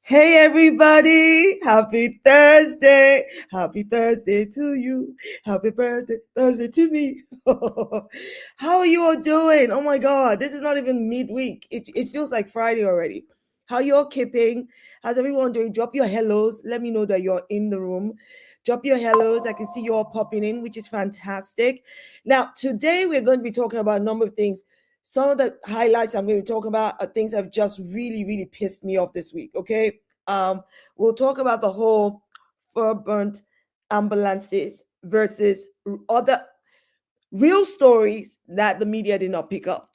Hey everybody, happy Thursday. Happy Thursday to you. Happy birthday Thursday to me. How are you all doing? Oh my God, this is not even midweek. It feels like Friday already. How you all keeping? How's everyone doing? Drop your hellos. Let me know that you're in the room. Drop your hellos. I can see you all popping in, which is fantastic. Now, today we're going to be talking about a number of things. Some of the highlights I'm going to talk about are things that have just really, really pissed me off this week. Okay. We'll talk about the whole fur burnt ambulances versus other real stories that the media did not pick up.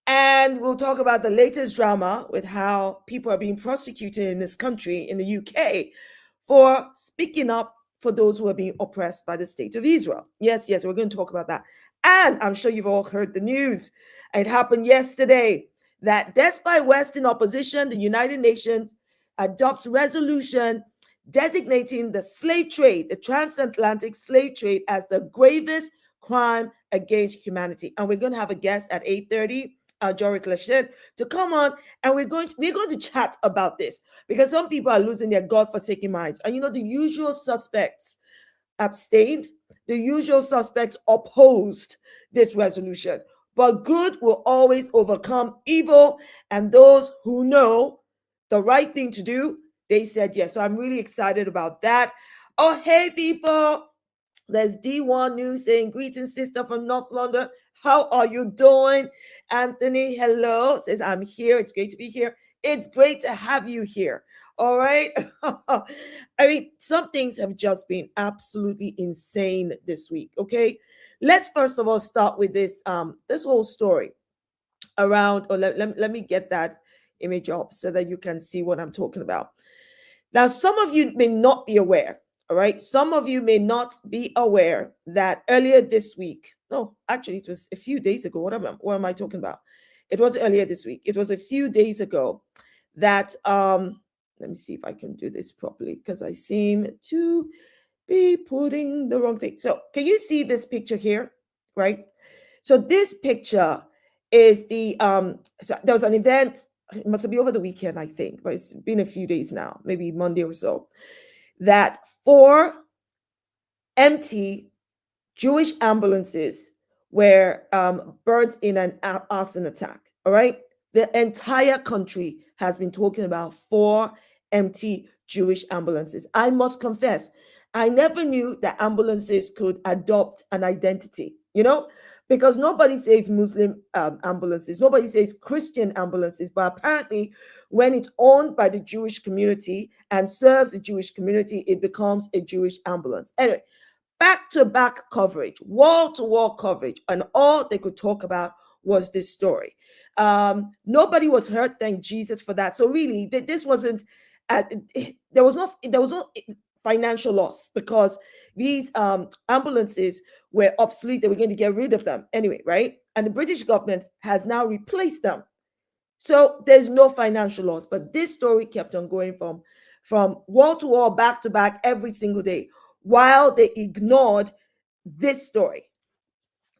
And we'll talk about the latest drama with how people are being prosecuted in this country, in the UK, for speaking up for those who are being oppressed by the state of Israel. Yes, we're going to talk about that. And I'm sure you've all heard the news. It happened yesterday that despite Western opposition, the United Nations adopts resolution designating the slave trade, the transatlantic slave trade, as the gravest crime against humanity. And we're going to have a guest at 8:30, Joris Lachette, to come on, and we're going to chat about this, because some people are losing their godforsaken minds. And the usual suspects abstained, the usual suspects opposed this resolution. But good will always overcome evil, and those who know the right thing to do, they said yes. So I'm really excited about that. Oh, hey, people. There's D1 News saying, greetings, sister from North London. How are you doing? Anthony, hello. Says, I'm here. It's great to be here. It's great to have you here. All right. I mean, some things have just been absolutely insane this week. Okay. Let's first of all start with this whole story around, or let me get that image up so that you can see what I'm talking about. Now, some of you may not be aware. All right. Some of you may not be aware that earlier this week, no, actually, it was a few days ago. What am I talking about? It was earlier this week. It was a few days ago that, let me see if I can do this properly, because I seem to be putting the wrong thing. So can you see this picture here? Right. So this picture is so there was an event. It must be over the weekend, I think, but it's been a few days now, maybe Monday or so, that 4 empty Jewish ambulances were burnt in an arson attack. All right. The entire country has been talking about 4 empty Jewish ambulances. I must confess, I never knew that ambulances could adopt an identity, because nobody says Muslim ambulances, nobody says Christian ambulances, but apparently when it's owned by the Jewish community and serves the Jewish community, it becomes a Jewish ambulance. Anyway, back-to-back coverage, wall-to-wall coverage, and all they could talk about was this story. Nobody was hurt, thank Jesus for that. So really, this wasn't, there was no financial loss, because these ambulances were obsolete. They were going to get rid of them anyway, right? And the British government has now replaced them. So there's no financial loss. But this story kept on going from wall to wall, back to back, every single day, while they ignored this story.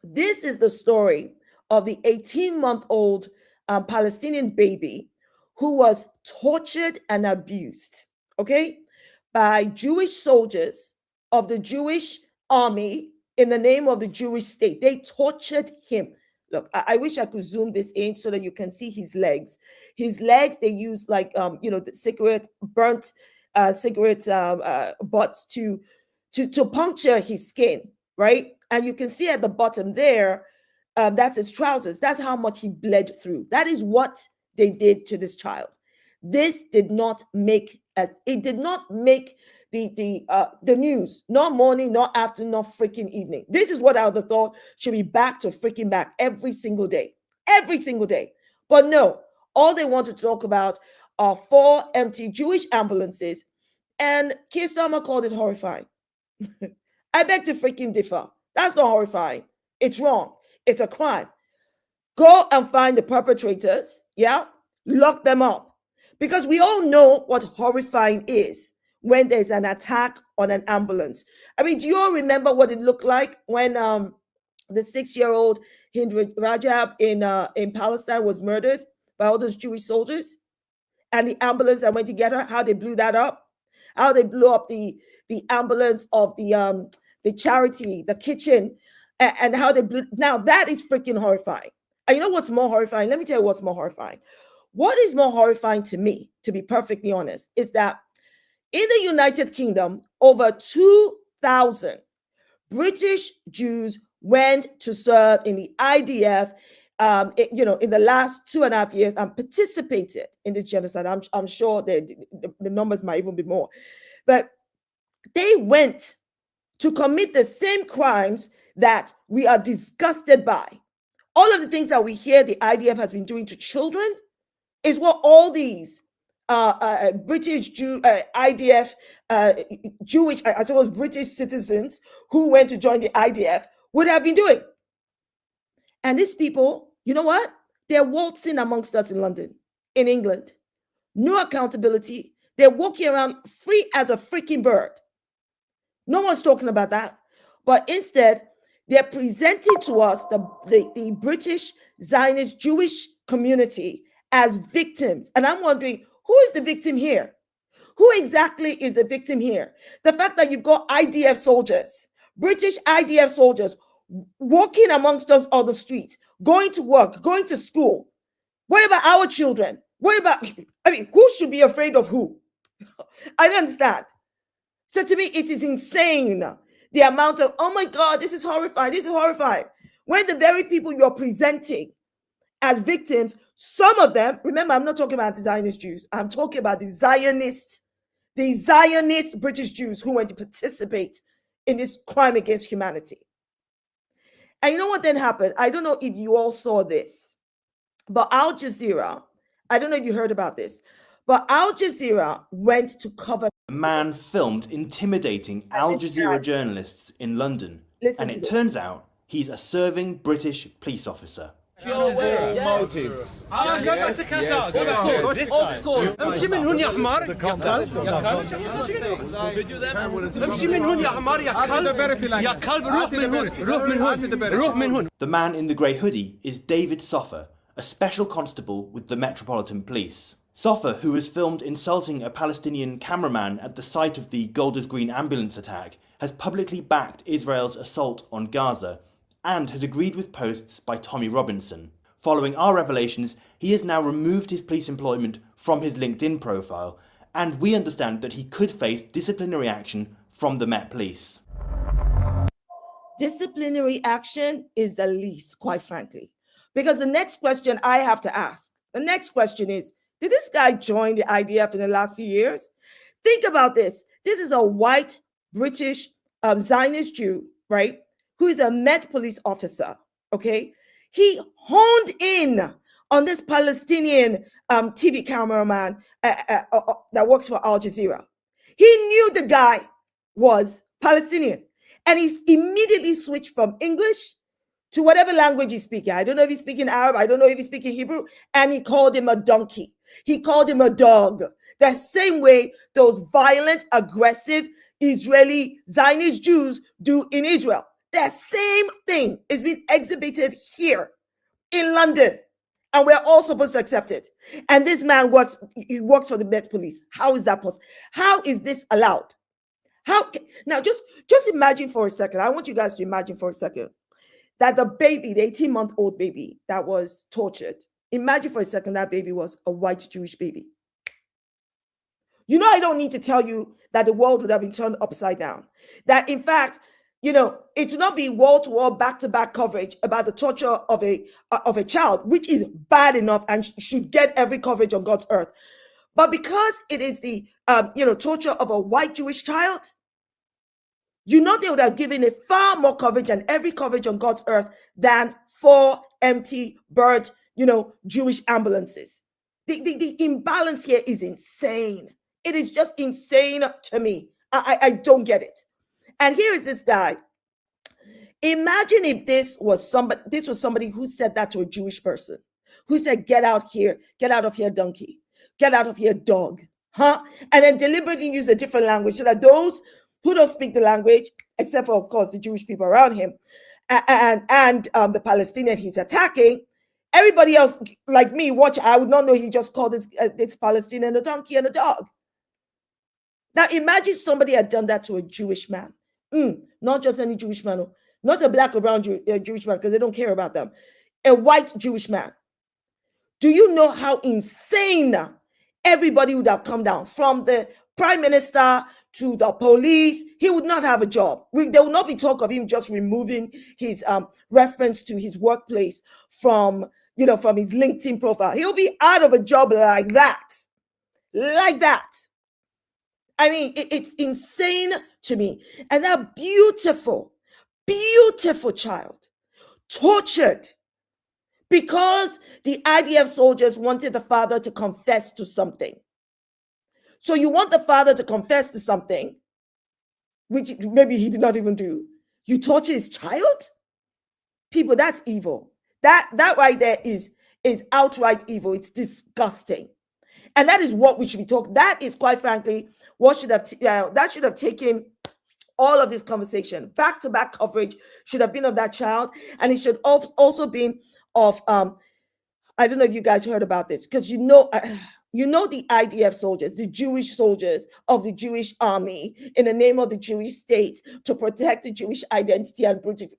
This is the story of the 18-month-old Palestinian baby who was tortured and abused, okay, by Jewish soldiers of the Jewish army in the name of the Jewish state. They tortured him. Look, I wish I could zoom this in so that you can see his legs. His legs, they use like, the cigarette, burnt cigarette butts to puncture his skin, right? And you can see at the bottom there, that's his trousers. That's how much he bled through. That is what they did to this child. This did not make the news, not morning, not afternoon, not freaking evening. This is what I would have thought should be back to freaking back every single day. But no, all they want to talk about are 4 empty Jewish ambulances, and Keir Starmer called it horrifying. I beg to freaking differ. That's not horrifying. It's wrong. It's a crime. Go and find the perpetrators, lock them up. Because we all know what horrifying is when there's an attack on an ambulance. I mean, do you all remember what it looked like when the 6-year-old Hind Rajab in Palestine was murdered by all those Jewish soldiers? and the ambulance that went to get her, how they blew that up, how they blew up the ambulance of the charity, the kitchen, and how they blew. Now that is freaking horrifying. And you know what's more horrifying? Let me tell you what's more horrifying. What is more horrifying to me, to be perfectly honest, is that in the United Kingdom, over 2,000 British Jews went to serve in the IDF, in the last 2.5 years and participated in this genocide. I'm sure the numbers might even be more. But they went to commit the same crimes that we are disgusted by. All of the things that we hear the IDF has been doing to children is what all these British IDF, Jewish, I suppose British citizens who went to join the IDF would have been doing. And these people, you know what? They're waltzing amongst us in London, in England. No accountability. They're walking around free as a freaking bird. No one's talking about that. But instead, they're presenting to us the British Zionist Jewish community as victims. And I'm wondering, who is the victim here? Who exactly is the victim here? The fact that you've got IDF soldiers, British IDF soldiers, walking amongst us on the street, going to work, going to school. What about our children? Who should be afraid of who? I don't understand. So to me, it is insane. The amount of, oh my God, this is horrifying. This is horrifying. When the very people you're presenting as victims, some of them, remember, I'm not talking about anti-Zionist Jews. I'm talking about the Zionist British Jews who went to participate in this crime against humanity. And you know what then happened? I don't know if you all saw this, but Al Jazeera, I don't know if you heard about this, but Al Jazeera went to cover. A man filmed intimidating Al Jazeera journalists in London. And it turns out he's a serving British police officer. Motives. Go back to Qatar. Of course. امشي من هون يا حمار. يا كلب. امشي من هون يا حمار يا كلب. يا كلب روح من هون. روح من هون. The man in the grey hoodie is David Soffer, a special constable with the Metropolitan Police. Soffer, who was filmed insulting a Palestinian cameraman at the site of the Golders Green ambulance attack, has publicly backed Israel's assault on Gaza and has agreed with posts by Tommy Robinson. Following our revelations, he has now removed his police employment from his LinkedIn profile, and we understand that he could face disciplinary action from the Met Police. Disciplinary action is the least, quite frankly. Because the next question I have to ask, the next question is, did this guy join the IDF in the last few years? Think about this. This is a white British Zionist Jew, right? Who is a Met Police officer, okay? He honed in on this Palestinian TV cameraman that works for Al Jazeera. He knew the guy was Palestinian. And he immediately switched from English to whatever language he's speaking. I don't know if he's speaking Arab. I don't know if he's speaking Hebrew. And he called him a donkey. He called him a dog. The same way those violent, aggressive Israeli Zionist Jews do in Israel. The same thing is being exhibited here in London. And we're all supposed to accept it. And this man works for the Met Police. How is that possible? How is this allowed? Now, just imagine for a second. I want you guys to imagine for a second that the baby, the 18-month-old baby that was tortured, imagine for a second that baby was a white Jewish baby. You know, I don't need to tell you that the world would have been turned upside down. That, in fact, you know, it should not be wall-to-wall, back-to-back coverage about the torture of a child, which is bad enough and should get every coverage on God's earth. But because it is the torture of a white Jewish child, you know, they would have given it far more coverage and every coverage on God's earth than 4 empty, burnt, Jewish ambulances. The imbalance here is insane. It is just insane to me. I don't get it. And here is this guy. Imagine if this was somebody who said that to a Jewish person, who said, "Get out here, get out of here, donkey, get out of here, dog," huh? And then deliberately use a different language so that those who don't speak the language, except for, of course, the Jewish people around him, and the Palestinian he's attacking, Everybody else, like me, watch. I would not know he just called this Palestinian a donkey and a dog. Now imagine somebody had done that to a Jewish man. Not just any Jewish man, not a black or brown Jewish man, because they don't care about them. A white Jewish man. Do you know how insane everybody would have come down, from the prime minister to the police? He would not have a job. There will not be talk of him just removing his reference to his workplace from his LinkedIn profile. He'll be out of a job like that. Like that. I mean, it's insane to me. And that beautiful, beautiful child, tortured because the IDF soldiers wanted the father to confess to something. So you want the father to confess to something, which maybe he did not even do. You torture his child? People, that's evil. That right there is outright evil. It's disgusting. And that is what we should be talking. That is, quite frankly, what should have taken all of this conversation. Back-to-back coverage should have been of that child. And it should also been of, I don't know if you guys heard about this, because you know the IDF soldiers, the Jewish soldiers of the Jewish army in the name of the Jewish state to protect the Jewish identity and British.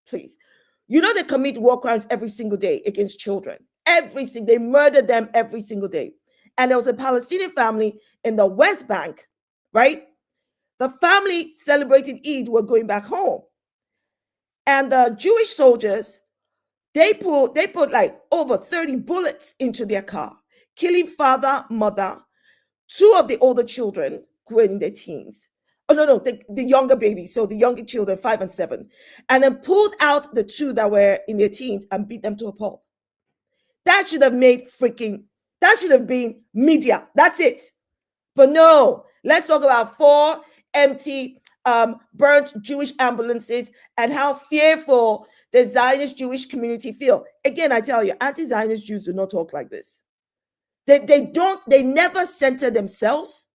Please. You know they commit war crimes every single day against children. They murder them every single day. And there was a Palestinian family in the West Bank, right? The family celebrating Eid were going back home. And the Jewish soldiers, they put like over 30 bullets into their car, killing father, mother, two of the older children who were in their teens. Oh, no, the younger babies, so the younger children, 5 and 7, and then pulled out the two that were in their teens and beat them to a pulp. That should have been media. That's it. But no, let's talk about 4 empty, burnt Jewish ambulances and how fearful the Zionist Jewish community feel. Again, I tell you, anti-Zionist Jews do not talk like this. They never center themselves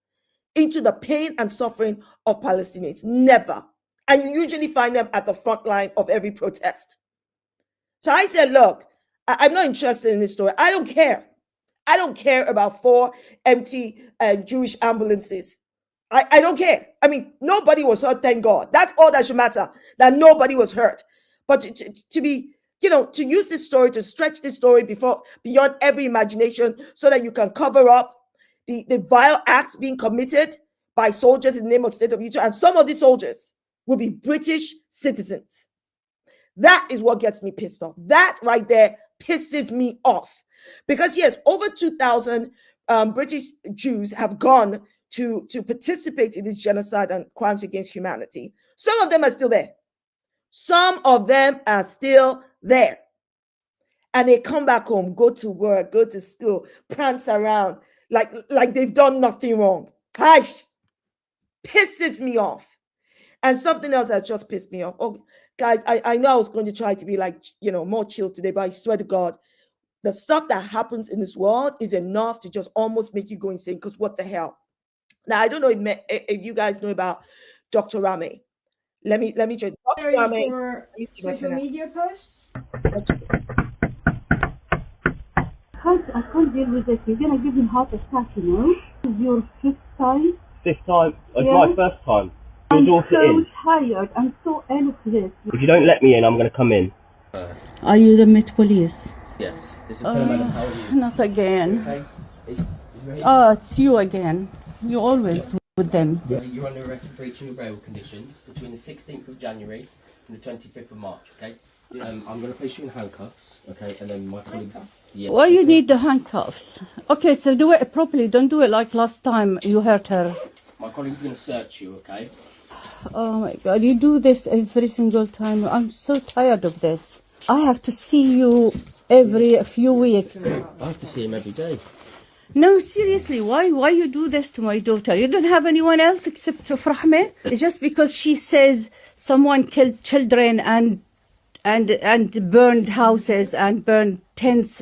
into the pain and suffering of Palestinians. Never. And you usually find them at the front line of every protest. So I said, look, I'm not interested in this story. I don't care. I don't care about 4 empty Jewish ambulances. I don't care. I mean, nobody was hurt, thank God. That's all that should matter, that nobody was hurt. But to be, to use this story, to stretch this story beyond every imagination so that you can cover up the vile acts being committed by soldiers in the name of the state of Israel. And some of these soldiers will be British citizens. That is what gets me pissed off. That right there pisses me off. Because yes, over 2,000 British Jews have gone to participate in this genocide and crimes against humanity. Some of them are still there. Some of them are still there. And they come back home, go to work, go to school, prance around like they've done nothing wrong. Gosh, pisses me off. And something else that just pissed me off. Oh, guys, I know I was going to try to be more chill today, but I swear to God, the stuff that happens in this world is enough to just almost make you go insane, because what the hell? Now, I don't know if you guys know about Dr. Ramy. Let me just Dr. Ramy. For social media posts? I can't deal with this. You're going to give me heart attack, This is your 5th time. 5th time? It's my 1st time. I'm so tired. I'm so ill of this. If you don't let me in, I'm going to come in. Are you the Met Police? Yes. This is Madam. How are you? Not again. Okay. It's you again. You always with them. You're under arrest for breaching of bail conditions between the 16th of January and the 25th of March, okay? I'm going to place you in handcuffs, okay? And then my colleague... Yeah. Why you need the handcuffs? Okay, so do it properly. Don't do it like last time you hurt her. My colleague's going to search you, okay? Oh my God, you do this every single time. I'm so tired of this. I have to see you every few weeks. I have to see him every day. No, seriously, why you do this to my daughter? You don't have anyone else except Rahme? It's just because she says someone killed children and burned houses and burned tents.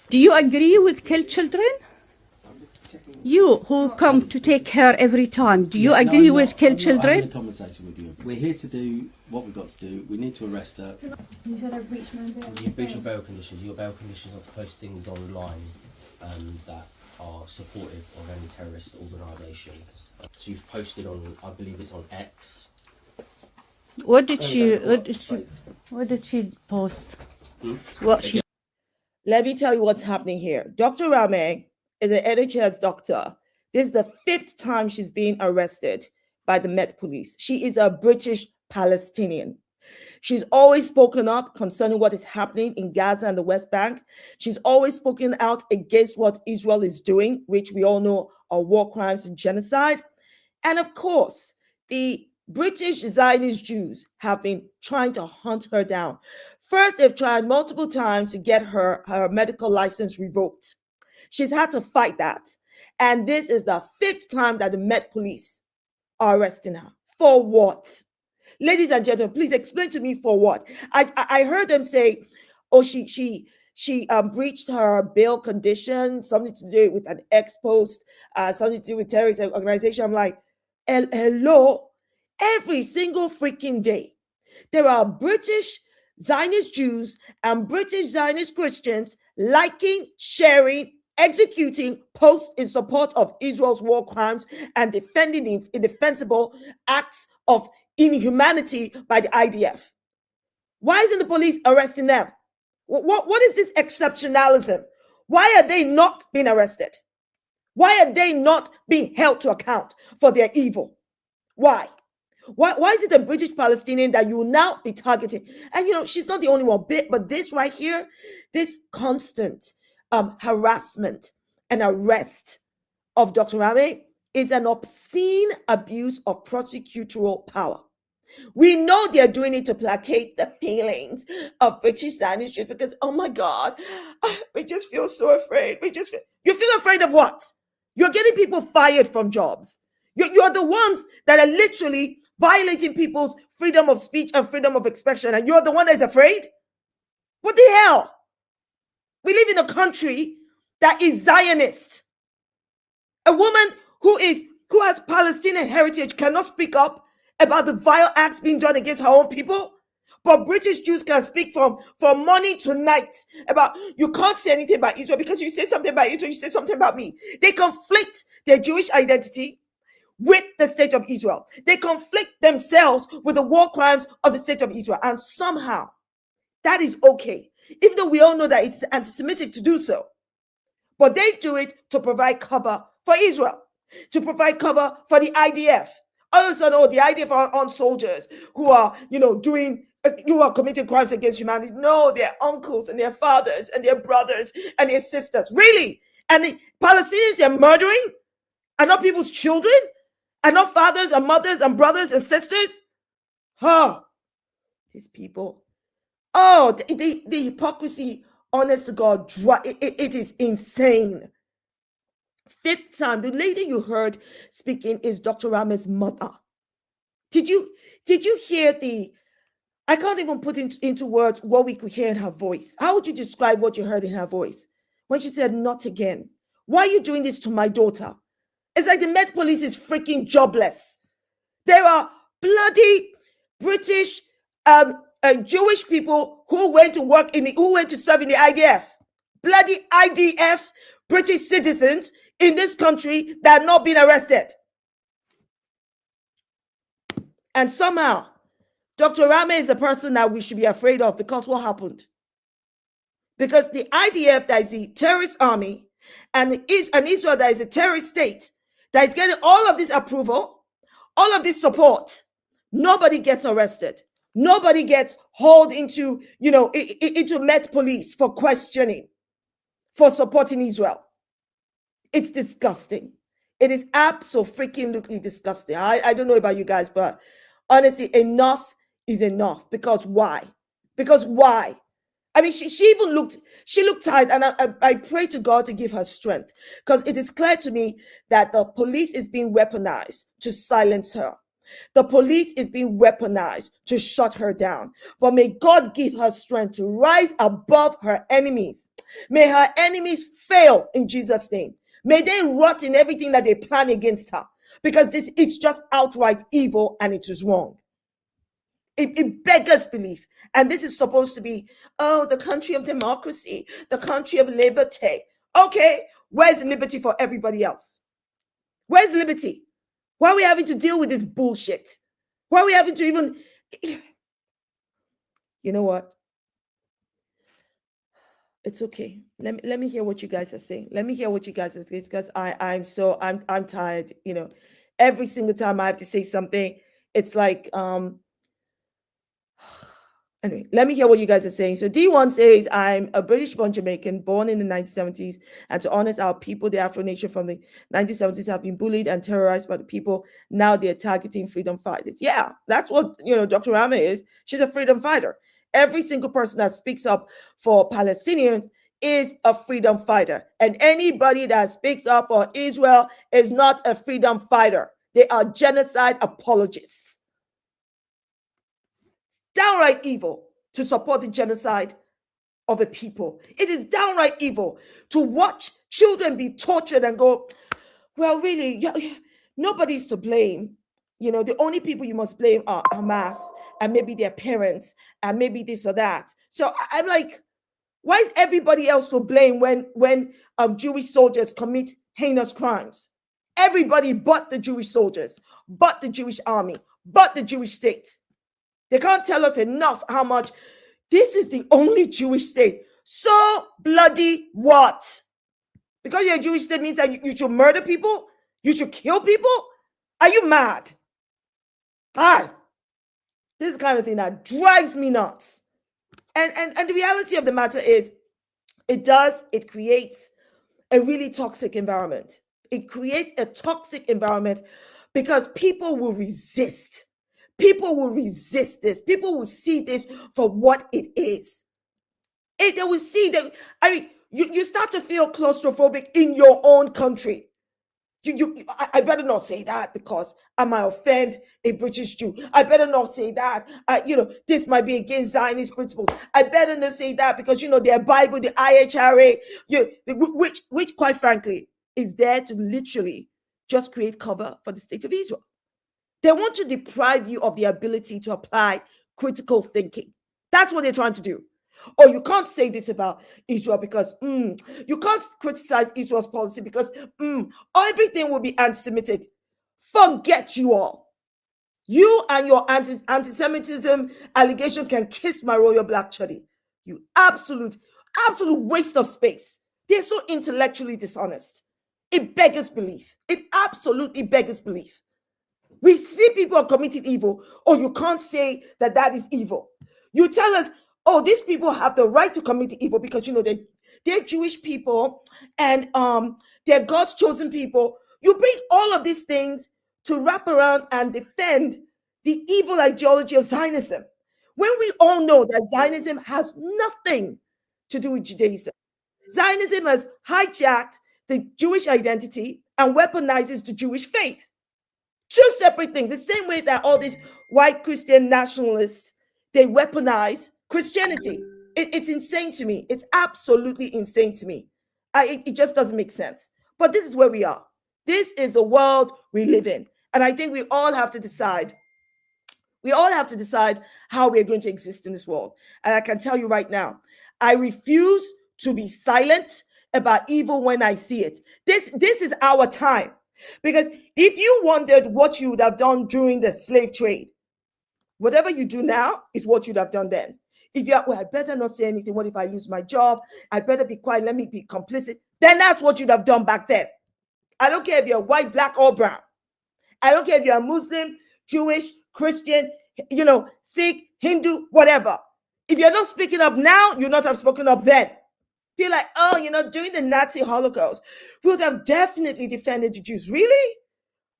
Do you agree with kill children? I'm just checking You who come to take her every time, do you No, agree I'm with not- kill I'm not having a children? conversation with you. We're here to do what we've got to do. We need to arrest her. You said I've breached my bail. You breach your bail conditions. Your bail conditions are to post things online that are supportive of any terrorist organisations. So you've posted on, I believe it's on X. What did she post? What she Let me tell you what's happening here. Dr. Ramy is an NHS doctor. This is the 5th time she's being arrested by the Met Police. She is a British Palestinian. She's always spoken up concerning what is happening in Gaza and the West Bank. She's always spoken out against what Israel is doing, which we all know are war crimes and genocide. And of course, the British Zionist Jews have been trying to hunt her down. First, they've tried multiple times to get her medical license revoked. She's had to fight that. And this is the 5th time that the Met Police are arresting her. For what? Ladies and gentlemen, please explain to me for what. I heard them say, oh, she breached her bail condition, something to do with an ex post, something to do with terrorist organization. I'm like, hello, every single freaking day, there are British Zionist Jews and British Zionist Christians liking, sharing, executing posts in support of Israel's war crimes and defending the indefensible acts of inhumanity by the IDF. Why isn't the police arresting them? What is this exceptionalism? Why are they not being arrested? Why are they not being held to account for their evil? Why? Why is it a British Palestinian that you will now be targeting? And you know, she's not the only one, but this right here, this constant harassment and arrest of Dr. Ramy is an obscene abuse of prosecutorial power. We know they're doing it to placate the feelings of British Zionist Jews because, oh my God, we just feel so afraid. You feel afraid of what? You're getting people fired from jobs. You're the ones that are literally violating people's freedom of speech and freedom of expression, and you're the one that's afraid? What the hell? We live in a country that is Zionist. A woman who has Palestinian heritage cannot speak up about the vile acts being done against her own people, but British Jews can speak from morning to night about, you can't say anything about Israel because you say something about Israel, you say something about me. They conflict their Jewish identity with the state of Israel. They conflict themselves with the war crimes of the state of Israel. And somehow that is okay, even though we all know that it's anti-Semitic to do so. But they do it to provide cover for Israel, to provide cover for the IDF. All of a sudden, the IDF are on soldiers who are, who are committing crimes against humanity. No, their uncles and their fathers and their brothers and their sisters. Really? And the Palestinians they're murdering are not people's children? Are not fathers and mothers and brothers and sisters? These people. Oh, the hypocrisy, honest to God, it is insane. 5th time, the lady you heard speaking is Dr. Ramy's mother. Did you hear I can't even put into words what we could hear in her voice. How would you describe what you heard in her voice when she said, not again? Why are you doing this to my daughter? It's like the Met Police is freaking jobless. There are bloody British Jewish people who went to serve in the IDF. Bloody IDF British citizens in this country that are not being arrested. And somehow, Dr. Ramy is a person that we should be afraid of because what happened? Because the IDF, that is the terrorist army, and Israel, that is a terrorist state, that is getting all of this approval, all of this support, nobody gets arrested. Nobody gets hauled into Met Police for questioning, for supporting Israel. It's disgusting. It is absolutely disgusting. I don't know about you guys, but honestly, enough is enough. Because why? I mean, she looked tired, and I pray to God to give her strength, because it is clear to me that the police is being weaponized to silence her. The police is being weaponized to shut her down. But may God give her strength to rise above her enemies. May her enemies fail in Jesus' name. May they rot in everything that they plan against her, because it's just outright evil and it is wrong. It beggars belief. And this is supposed to be, oh, the country of democracy, the country of liberty. Okay, where's liberty for everybody else? Where's liberty? Why are we having to deal with this bullshit? Why are we having to even... You know what? It's okay. Let me hear what you guys are saying. Let me hear what you guys are saying, because I'm tired. You know, every single time I have to say something, it's like anyway, let me hear what you guys are saying. So D1 says, I'm a British-born Jamaican, born in the 1970s, and to honest, our people, the Afro nation from the 1970s, have been bullied and terrorized by the people. Now they're targeting freedom fighters. Yeah, that's what, Dr. Ramy is. She's a freedom fighter. Every single person that speaks up for Palestinians is a freedom fighter. And anybody that speaks up for Israel is not a freedom fighter. They are genocide apologists. It's downright evil to support the genocide of a people. It is downright evil to watch children be tortured and go, well, really, nobody's to blame. The only people you must blame are Hamas and maybe their parents and maybe this or that. So I'm like, why is everybody else to blame when Jewish soldiers commit heinous crimes? Everybody but the Jewish soldiers, but the Jewish army, but the Jewish state. They can't tell us enough how much this is the only Jewish state. So bloody what? Because you're a Jewish state means that you should murder people? You should kill people? Are you mad? This kind of thing that drives me nuts. And the reality of the matter is, it creates a really toxic environment. It creates a toxic environment because people will resist. People will resist this. People will see this for what it is. They will see that, you start to feel claustrophobic in your own country. I better not say that because I might offend a British Jew. I better not say that. This might be against Zionist principles. I better not say that because their Bible, the IHRA, which quite frankly is there to literally just create cover for the state of Israel. They want to deprive you of the ability to apply critical thinking. That's what they're trying to do. Or you can't say this about Israel because you can't criticize Israel's policy because everything will be anti-Semitic. Forget you all. You and your anti-Semitism allegation can kiss my royal black chuddy. You absolute waste of space. They're so intellectually dishonest. It beggars belief. It absolutely beggars belief. We see people are committing evil, or you can't say that is evil. You tell us, oh, these people have the right to commit evil because they're Jewish people and they're God's chosen people. You bring all of these things to wrap around and defend the evil ideology of Zionism, when we all know that Zionism has nothing to do with Judaism. Zionism has hijacked the Jewish identity and weaponizes the Jewish faith. Two separate things. The same way that all these white Christian nationalists, they weaponize Christianity. It's insane to me. It's absolutely insane to me. It just doesn't make sense. But this is where we are. This is the world we live in. And I think we all have to decide. We all have to decide how we're going to exist in this world. And I can tell you right now, I refuse to be silent about evil when I see it. This is our time. Because if you wondered what you would have done during the slave trade, whatever you do now is what you'd have done then. If you're, I better not say anything. What if I lose my job? I better be quiet. Let me be complicit. Then that's what you'd have done back then. I don't care if you're white, black, or brown. I don't care if you're a Muslim, Jewish, Christian, Sikh, Hindu, whatever. If you're not speaking up now, you'll not have spoken up then. Feel like, during the Nazi Holocaust, we would have definitely defended the Jews. Really?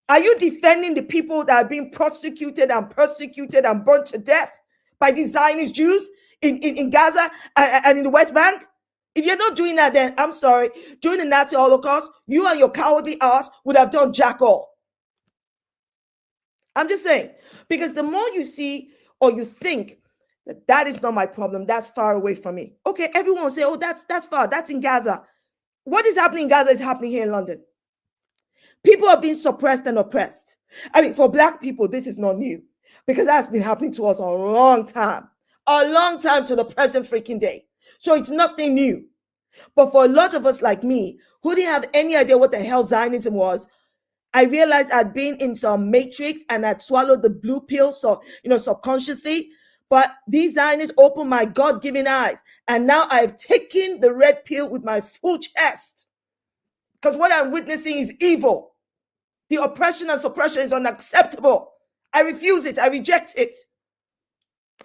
Are you defending the people that are being prosecuted and persecuted and burnt to death by the Zionist Jews in Gaza and in the West Bank? If you're not doing that, then I'm sorry. During the Nazi Holocaust, you and your cowardly ass would have done jack all. I'm just saying, because the more you see or you think that is not my problem, that's far away from me. Okay, everyone will say, oh, that's far, that's in Gaza. What is happening in Gaza is happening here in London. People are being suppressed and oppressed. I mean, for Black people, this is not new because that's been happening to us a long time to the present freaking day. So it's nothing new. But for a lot of us like me, who didn't have any idea what the hell Zionism was, I realized I'd been in some matrix and I'd swallowed the blue pill, so subconsciously. But these Zionists opened my God-given eyes, and now I've taken the red pill with my full chest. Because what I'm witnessing is evil. The oppression and suppression is unacceptable. I refuse it. I reject it.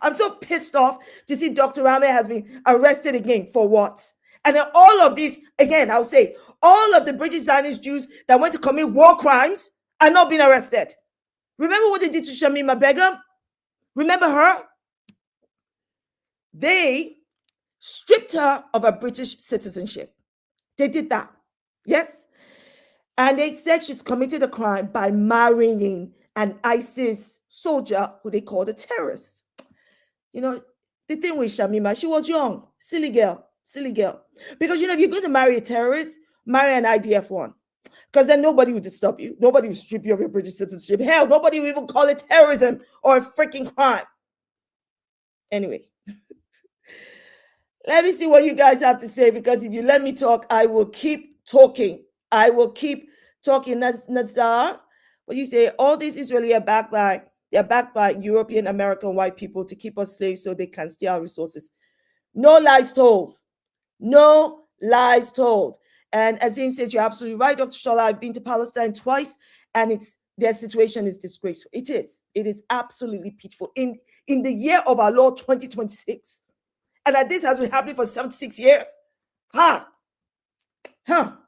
I'm so pissed off to see Dr. Ramy has been arrested again. For what? And then all of these, again, I'll say, all of the British Zionist Jews that went to commit war crimes are not being arrested. Remember what they did to Shamima Begum? Remember her? They stripped her of her British citizenship. They did that. Yes? And they said she's committed a crime by marrying an ISIS soldier who they called a terrorist. The thing with Shamima, she was young, silly girl. Because, if you're going to marry a terrorist, marry an IDF one. Because then nobody would stop you. Nobody would strip you of your British citizenship. Hell, nobody would even call it terrorism or a freaking crime. Anyway, let me see what you guys have to say, because if you let me talk, I will keep talking. That's what you say. All these Israelis are backed by European American white people to keep us slaves so they can steal our resources. No lies told. No lies told. And Azim says, you're absolutely right, Dr. Shola. I've been to Palestine twice, and their situation is disgraceful. It is absolutely pitiful. In the year of our Lord 2026. And that this has been happening for 76 years.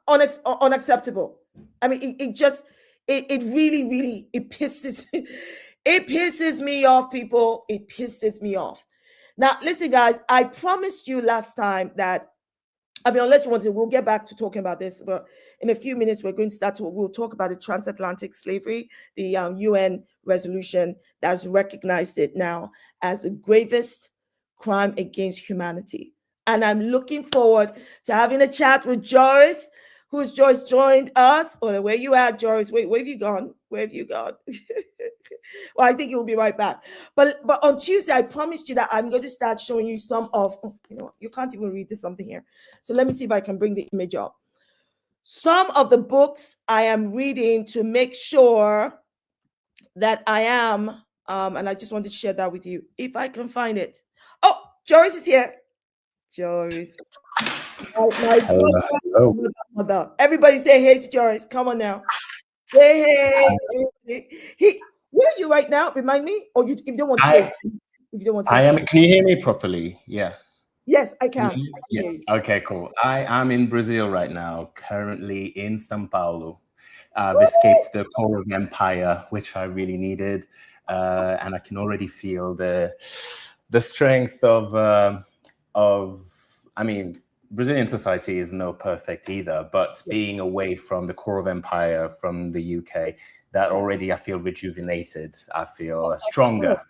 Unacceptable. I mean, it really pisses me. It pisses me off, people. It pisses me off. Now, listen, guys, I promised you last time that, unless you want to, we'll get back to talking about this, but in a few minutes, we'll talk about the transatlantic slavery, the UN resolution that has recognized it now as the gravest crime against humanity. And I'm looking forward to having a chat with Joyce, who's just joined us. Oh, where you at, Joyce? Wait, where have you gone? Well, I think you'll be right back. But on Tuesday, I promised you that I'm going to start showing you some of, you can't even read this something here. So let me see if I can bring the image up. Some of the books I am reading to make sure that I am, and I just wanted to share that with you, if I can find it. Oh, Joyce is here. Joyce. Hello. Mother. Everybody say hey to Joyce. Come on now. Say hey. Where are you right now? Remind me. Or if you don't want to say. If you don't want to. I am. Can you hear me properly? Yeah. Yes, I can. Yes. Okay. Cool. I am in Brazil right now. Currently in São Paulo. I've escaped the core of empire, which I really needed, and I can already feel the strength of. I mean, Brazilian society is no perfect either, but being away from the core of empire, from the UK, that already I feel rejuvenated. I feel stronger.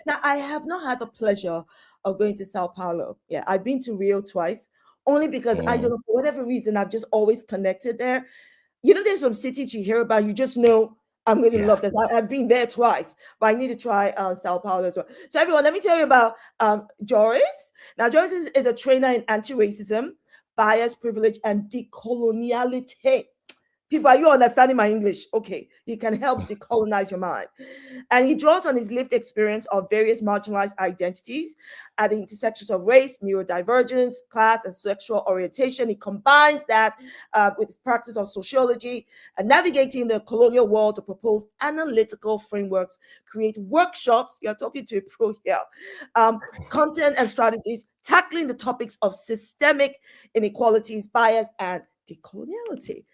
Now, I have not had the pleasure of going to Sao Paulo. Yeah, I've been to Rio twice, only because I don't know, for whatever reason, I've just always connected there. There's some cities you hear about, you just know I'm going to love this. I've been there twice, but I need to try Sao Paulo as well. So everyone, let me tell you about Joyce. Now, Joyce is a trainer in anti-racism, bias, privilege, and decoloniality. People, are you understanding my English? Okay, he can help decolonize your mind. And he draws on his lived experience of various marginalized identities at the intersections of race, neurodivergence, class, and sexual orientation. He combines that with his practice of sociology and navigating the colonial world to propose analytical frameworks, create workshops. You're talking to a pro here. Content and strategies tackling the topics of systemic inequalities, bias, and decoloniality.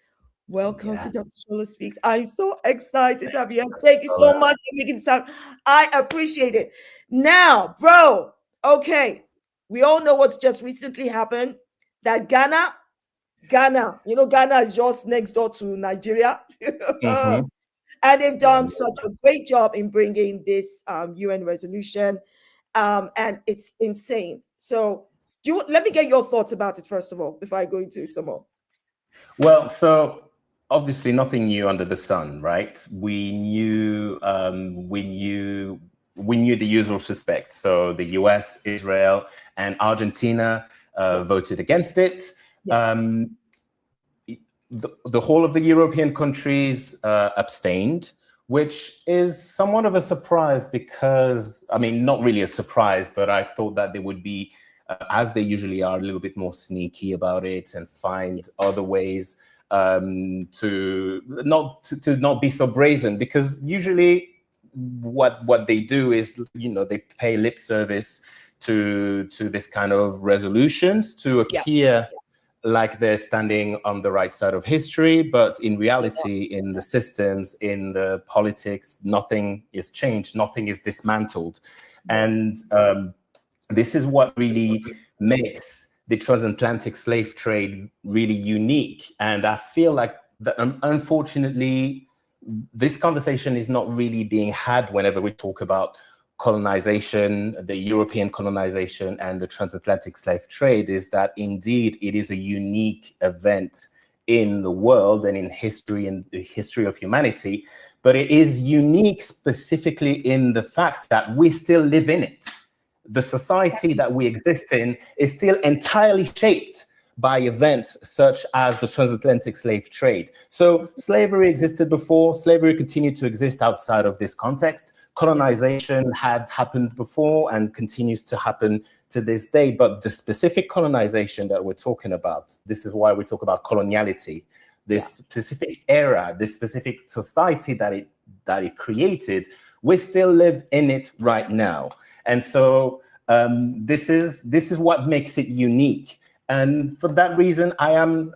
Welcome to Dr. Shola Speaks. I'm so excited to have you. Thank you so much for making time. I appreciate it. Now, bro, okay, we all know what's just recently happened. That Ghana, Ghana is just next door to Nigeria. Mm-hmm. And they've done such a great job in bringing this UN resolution. And it's insane. So Let me get your thoughts about it first of all before I go into it some more. Well, so obviously nothing new under the sun, right? We knew the usual suspects. So the US, Israel, and Argentina voted against it. Yeah. The whole of the European countries abstained, which is somewhat of a surprise because, I mean, not really a surprise, but I thought that they would be, as they usually are, a little bit more sneaky about it and find other ways to not be so brazen, because usually what they do is, you know, they pay lip service to this kind of resolutions to appear like they're standing on the right side of history, but in reality, in the systems, in the politics, nothing is changed, nothing is dismantled. And this is what really makes the transatlantic slave trade really unique. And I feel like that, unfortunately, this conversation is not really being had whenever we talk about colonization, the European colonization and the transatlantic slave trade, is that indeed it is a unique event in the world and in history and the history of humanity, but it is unique specifically in the fact that we still live in it. The society that we exist in is still entirely shaped by events such as the transatlantic slave trade. So slavery existed before, slavery continued to exist outside of this context. Colonization had happened before and continues to happen to this day, but the specific colonization that we're talking about, this is why we talk about coloniality, this specific era, this specific society that it created, we still live in it right now. And so this is what makes it unique. And for that reason, I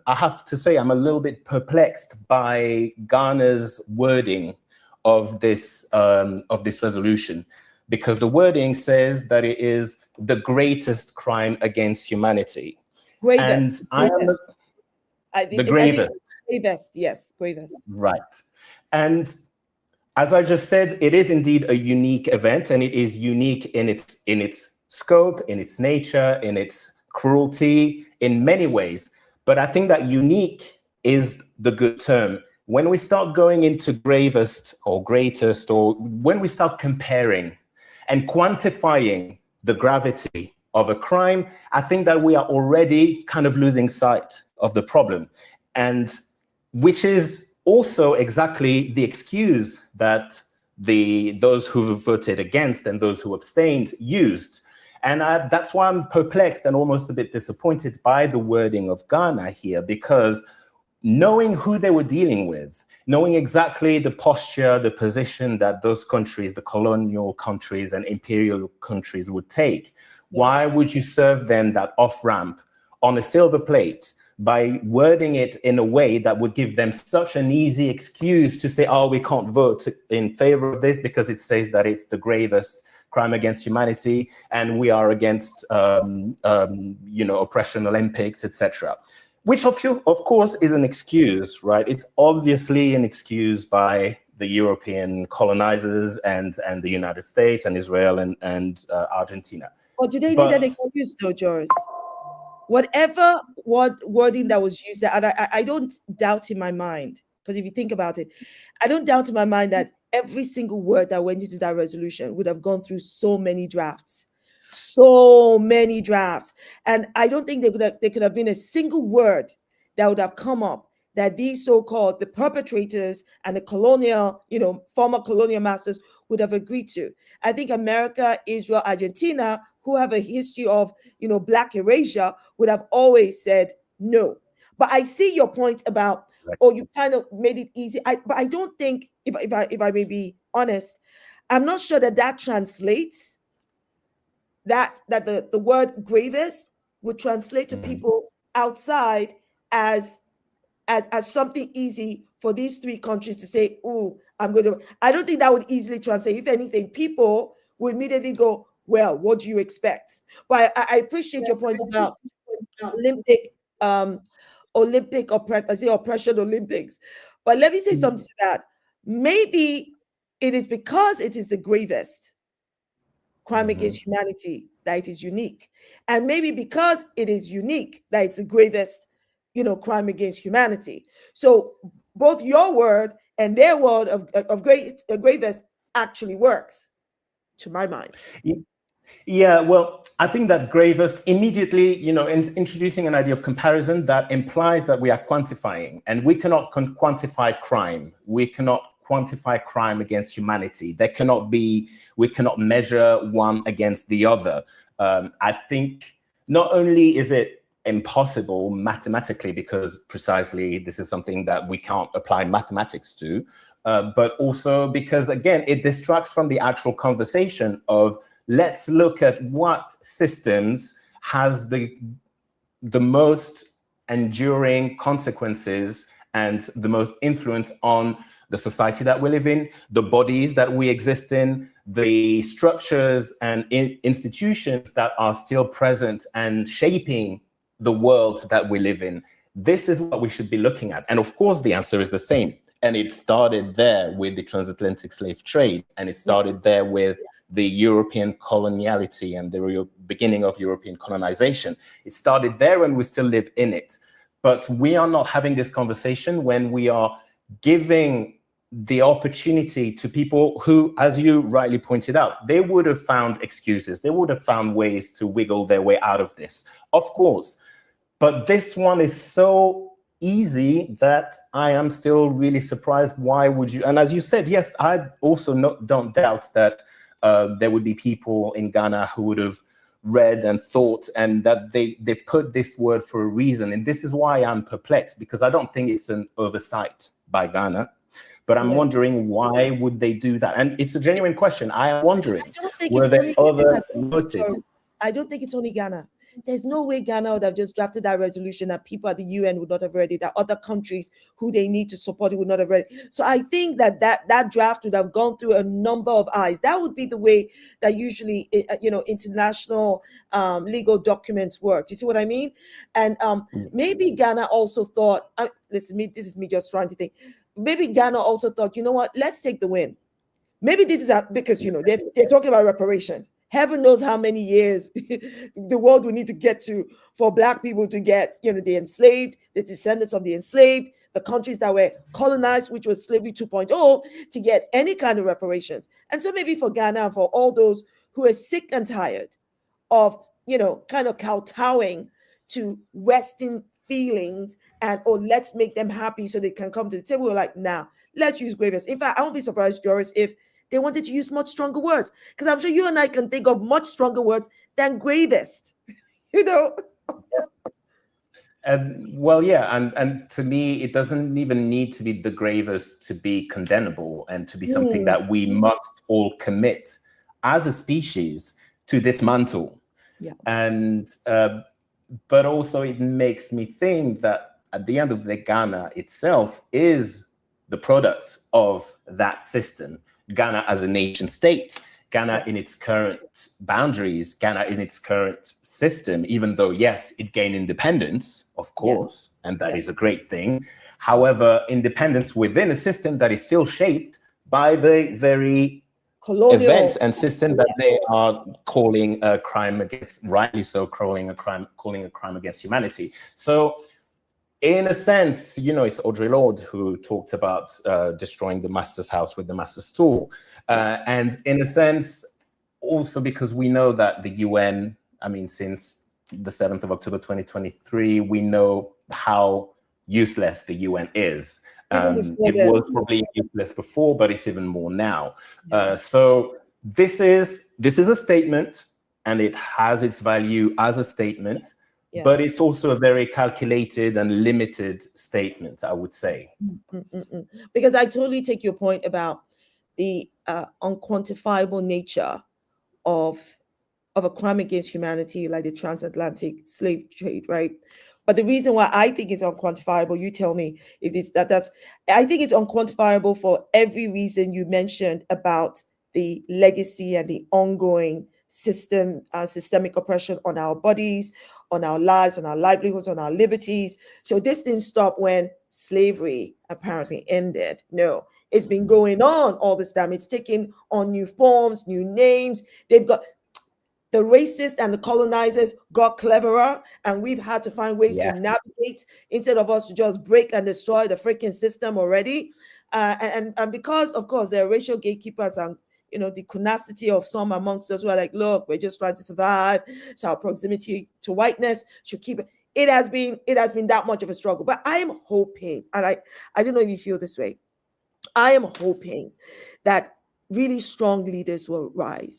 have to say, I'm a little bit perplexed by Ghana's wording of this resolution, because the wording says that it is the greatest crime against humanity. Gravest. And the gravest. Gravest, yes, gravest. Right. And as I just said, it is indeed a unique event, and it is unique in its scope, in its nature, in its cruelty, in many ways. But I think that unique is the good term. When we start going into gravest or greatest, or when we start comparing and quantifying the gravity of a crime, I think that we are already kind of losing sight of the problem, and which is also exactly the excuse that those who voted against and those who abstained used. And that's why I'm perplexed and almost a bit disappointed by the wording of Ghana here, because knowing who they were dealing with, knowing exactly the posture, the position that those countries, the colonial countries and imperial countries would take, why would you serve them that off-ramp on a silver plate by wording it in a way that would give them such an easy excuse to say, oh, we can't vote in favor of this because it says that it's the gravest crime against humanity and we are against oppression Olympics, etc. Which of course is an excuse, right? It's obviously an excuse by the European colonizers and the United States and Israel and Argentina. Well, do they need an excuse though, Joris? Whatever wording that was used, and I don't doubt in my mind, because if you think about it, I don't doubt in my mind that every single word that went into that resolution would have gone through so many drafts. And I don't think there could have been a single word that would have come up that these so-called the perpetrators and the colonial, former colonial masters would have agreed to. I think America, Israel, Argentina, who have a history of, Black erasure, would have always said no. But I see your point about, you kind of made it easy. But I don't think, if I may be honest, I'm not sure that translates. That the word gravest would translate to people outside as something easy for these three countries to say, oh, I don't think that would easily translate. If anything, people would immediately go, well, what do you expect? But I appreciate your point about Olympic oppression Olympics. But let me say something to that. Maybe it is because it is the gravest crime against humanity, that it is unique. And maybe because it is unique, that it's the gravest, crime against humanity. So both your word and their word of gravest actually works, to my mind. Yeah, well, I think that gravest immediately, introducing an idea of comparison that implies that we are quantifying, and we cannot quantify crime. We cannot quantify crime against humanity. We cannot measure one against the other. I think not only is it impossible mathematically, because precisely this is something that we can't apply mathematics to, but also because, again, it distracts from the actual conversation of let's look at what systems has the most enduring consequences and the most influence on the society that we live in, the bodies that we exist in, the structures and institutions that are still present and shaping the world that we live in. This is what we should be looking at. And of course, the answer is the same. And it started there with the transatlantic slave trade. And it started there with the European coloniality and the beginning of European colonization. It started there and we still live in it. But we are not having this conversation when we are giving the opportunity to people who, as you rightly pointed out, they would have found excuses. They would have found ways to wiggle their way out of this, of course. But this one is so easy that I am still really surprised. Why would you? And as you said, yes, I also don't doubt that there would be people in Ghana who would have read and thought, and that they put this word for a reason. And this is why I'm perplexed, because I don't think it's an oversight by Ghana. But I'm wondering, why would they do that? And it's a genuine question. I am wondering, were there other motives? I don't think it's only Ghana. There's no way Ghana would have just drafted that resolution that people at the UN would not have read it, that other countries who they need to support it would not have read it. So I think that draft would have gone through a number of eyes. That would be the way that usually, international legal documents work. You see what I mean? And maybe Ghana also thought, listen, this is me just trying to think. Maybe Ghana also thought, you know what, let's take the win. Maybe this is because, they're talking about reparations. Heaven knows how many years the world will need to get to for Black people to get, the enslaved, the descendants of the enslaved, the countries that were colonized, which was slavery 2.0, to get any kind of reparations. And so maybe for Ghana, for all those who are sick and tired of, kind of kowtowing to Western feelings and, let's make them happy so they can come to the table. We're like, nah, let's use gravest. In fact, I won't be surprised, Joris, if they wanted to use much stronger words, because I'm sure you and I can think of much stronger words than gravest, Well, yeah, and to me, it doesn't even need to be the gravest to be condemnable and to be something that we must all commit as a species to dismantle. Yeah. And but also it makes me think that at the end of the day, Ghana itself is the product of that system. Ghana as a nation state, Ghana in its current boundaries, Ghana in its current system, even though, yes, it gained independence, of course, and that is a great thing. However, independence within a system that is still shaped by the very colonial events and system that they are calling a crime against, rightly so, calling a crime against humanity. So in a sense, it's Audre Lorde who talked about destroying the master's house with the master's tool. And in a sense, also because we know that the UN, since the 7th of October 2023, we know how useless the UN is. It was probably useless before, but it's even more now. So this is a statement, and it has its value as a statement. Yes. But it's also a very calculated and limited statement, I would say. Because I totally take your point about the unquantifiable nature of a crime against humanity, like the transatlantic slave trade, right? But the reason why I think it's unquantifiable, you tell me if it's that's. I think it's unquantifiable for every reason you mentioned about the legacy and the ongoing systemic oppression on our bodies, on our lives, on our livelihoods, on our liberties. So this didn't stop when slavery apparently ended. No, it's been going on all this time. It's taken on new forms, new names. They've got the racists and the colonizers got cleverer, and we've had to find ways to Yes. navigate instead of us to just break and destroy the freaking system already. And because, of course, there are racial gatekeepers and the tenacity of some amongst us who are like, look, we're just trying to survive. So our proximity to whiteness should keep it. It has been that much of a struggle. But I am hoping, and I don't know if you feel this way, I am hoping that really strong leaders will rise.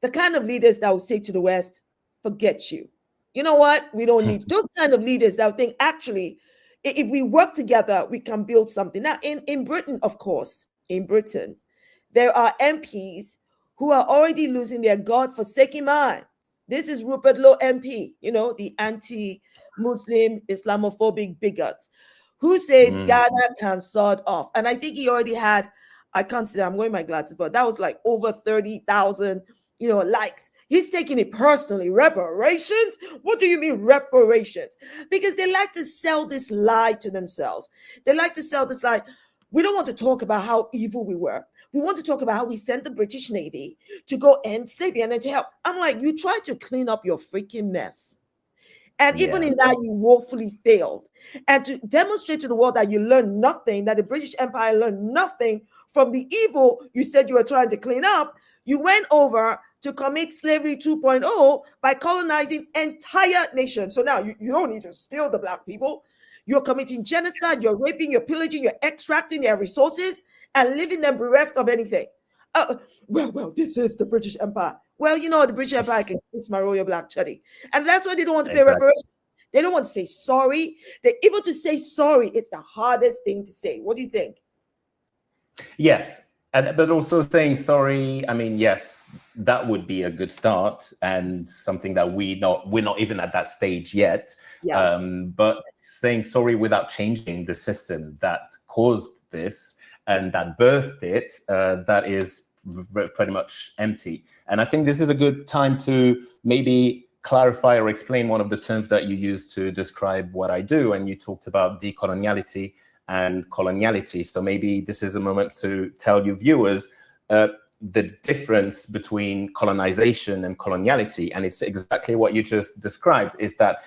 The kind of leaders that will say to the West, forget you. You know what? We don't need those kind of leaders that will think, actually, if we work together, we can build something. Now, in Britain, of course, there are MPs who are already losing their God-forsaken mind. This is Rupert Lowe MP, the anti-Muslim Islamophobic bigot, who says Ghana can sod off. And I think he already had, I can't see that, I'm wearing my glasses, but that was like over 30,000, likes. He's taking it personally. Reparations? What do you mean reparations? Because they like to sell this lie to themselves. They like to sell this lie. We don't want to talk about how evil we were. We want to talk about how we sent the British Navy to go end slavery and then to help. I'm like, you tried to clean up your freaking mess. And even in that, you woefully failed. And to demonstrate to the world that you learned nothing, that the British Empire learned nothing from the evil you said you were trying to clean up, you went over to commit slavery 2.0 by colonizing entire nations. So now you don't need to steal the Black people. You're committing genocide, you're raping, you're pillaging, you're extracting their resources and leaving them bereft of anything. Well, this is the British Empire. Well, the British Empire can kiss my royal black chuddy. And that's why they don't want to pay reparations. They don't want to say sorry. They're able to say sorry. It's the hardest thing to say. What do you think? Yes. But also saying sorry, I mean, yes, that would be a good start and something that we're not even at that stage yet. Yes. But saying sorry without changing the system that caused this and that birthed it, that is pretty much empty. And I think this is a good time to maybe clarify or explain one of the terms that you used to describe what I do. And you talked about decoloniality and coloniality. So maybe this is a moment to tell you viewers the difference between colonization and coloniality. And it's exactly what you just described, is that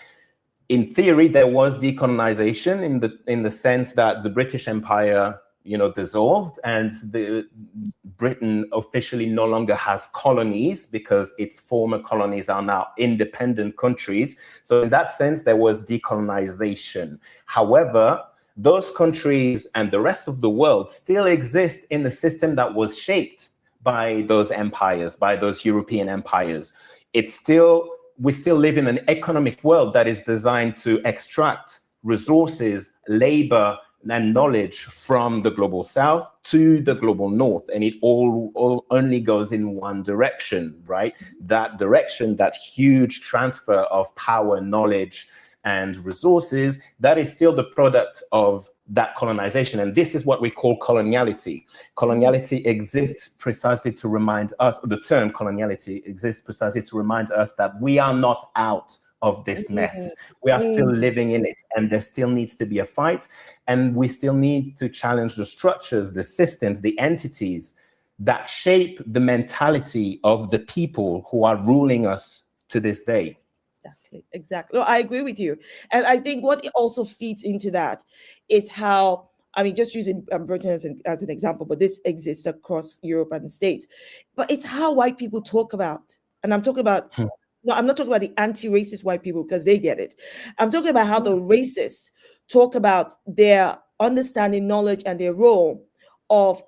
in theory, there was decolonization in the sense that the British Empire dissolved and Britain officially no longer has colonies because its former colonies are now independent countries. So in that sense, there was decolonization. However, those countries and the rest of the world still exist in the system that was shaped by those empires, by those European empires. We still live in an economic world that is designed to extract resources, labor, and knowledge from the global south to the global north. And it all only goes in one direction, right? That direction, that huge transfer of power, knowledge, and resources, that is still the product of that colonization. And this is what we call coloniality. Coloniality exists precisely to remind us, or the term coloniality exists precisely to remind us that we are not out of this mess. We are still living in it, and there still needs to be a fight, and we still need to challenge the structures, the systems, the entities that shape the mentality of the people who are ruling us to this day. Exactly. No, I agree with you. And I think what also feeds into that is how, just using Britain as an example, but this exists across Europe and the States, but it's how white people talk about, and I'm talking about, no, I'm not talking about the anti-racist white people because they get it. I'm talking about how the racists talk about their understanding, knowledge, and their role of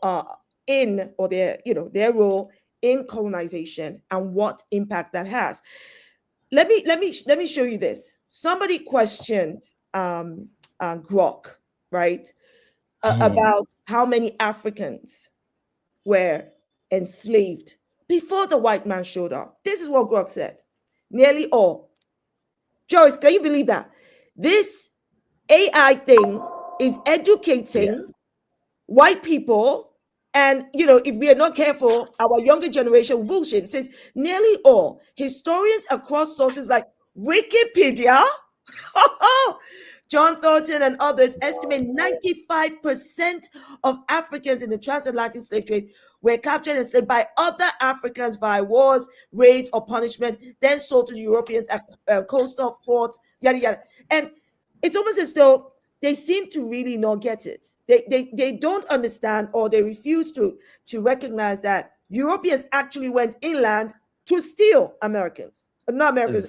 their role in colonization and what impact that has. Let me show you this. Somebody questioned Grok, right, about how many Africans were enslaved before the white man showed up. This is what Grok said. Nearly all. Joyce, can you believe that? This AI thing is educating white people. And, if we are not careful, our younger generation will bullshit. It says nearly all historians across sources like Wikipedia, John Thornton and others estimate 95% of Africans in the transatlantic slave trade were captured and enslaved by other Africans by wars, raids, or punishment, then sold to the Europeans at coastal ports, yada yada. And it's almost as though they seem to really not get it. They don't understand, or they refuse to recognize that Europeans actually went inland to steal Americans, not Americans.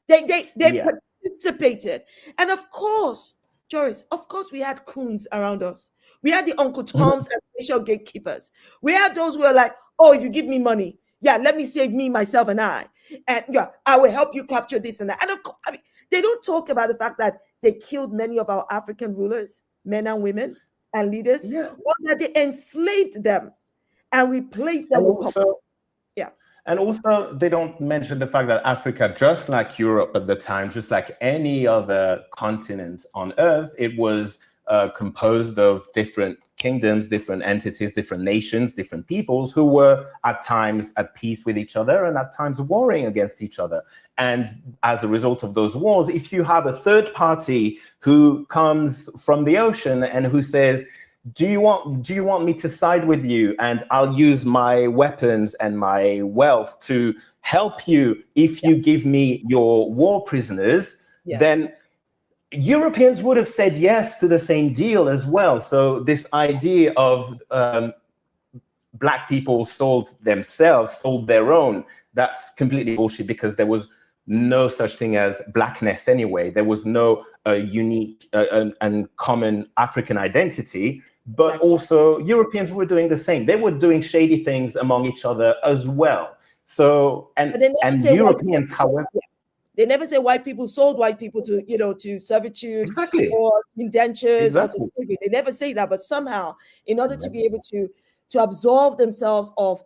They participated, and of course, Joris, of course, we had coons around us. We had the Uncle Toms and racial gatekeepers. We had those who were like, "Oh, you give me money, yeah, let me save me, myself, and I, and yeah, I will help you capture this and that." And of course, I mean, they don't talk about the fact that they killed many of our African rulers, men and women, and leaders, or that they enslaved them and replaced them with public. And also, they don't mention the fact that Africa, just like Europe at the time, just like any other continent on Earth, it was composed of different kingdoms, different entities, different nations, different peoples who were at times at peace with each other and at times warring against each other. And as a result of those wars, if you have a third party who comes from the ocean and who says, do you want me to side with you, and I'll use my weapons and my wealth to help you if you give me your war prisoners, then Europeans would have said yes to the same deal as well. So this idea of black people sold themselves, sold their own, that's completely bullshit, because there was no such thing as blackness anyway. There was no unique and common African identity. But also Europeans were doing the same. They were doing shady things among each other as well. So, and Europeans, however, they never say white people sold white people to, to servitude or indentures or to slavery. They never say that. But somehow, in order to be able to absolve themselves of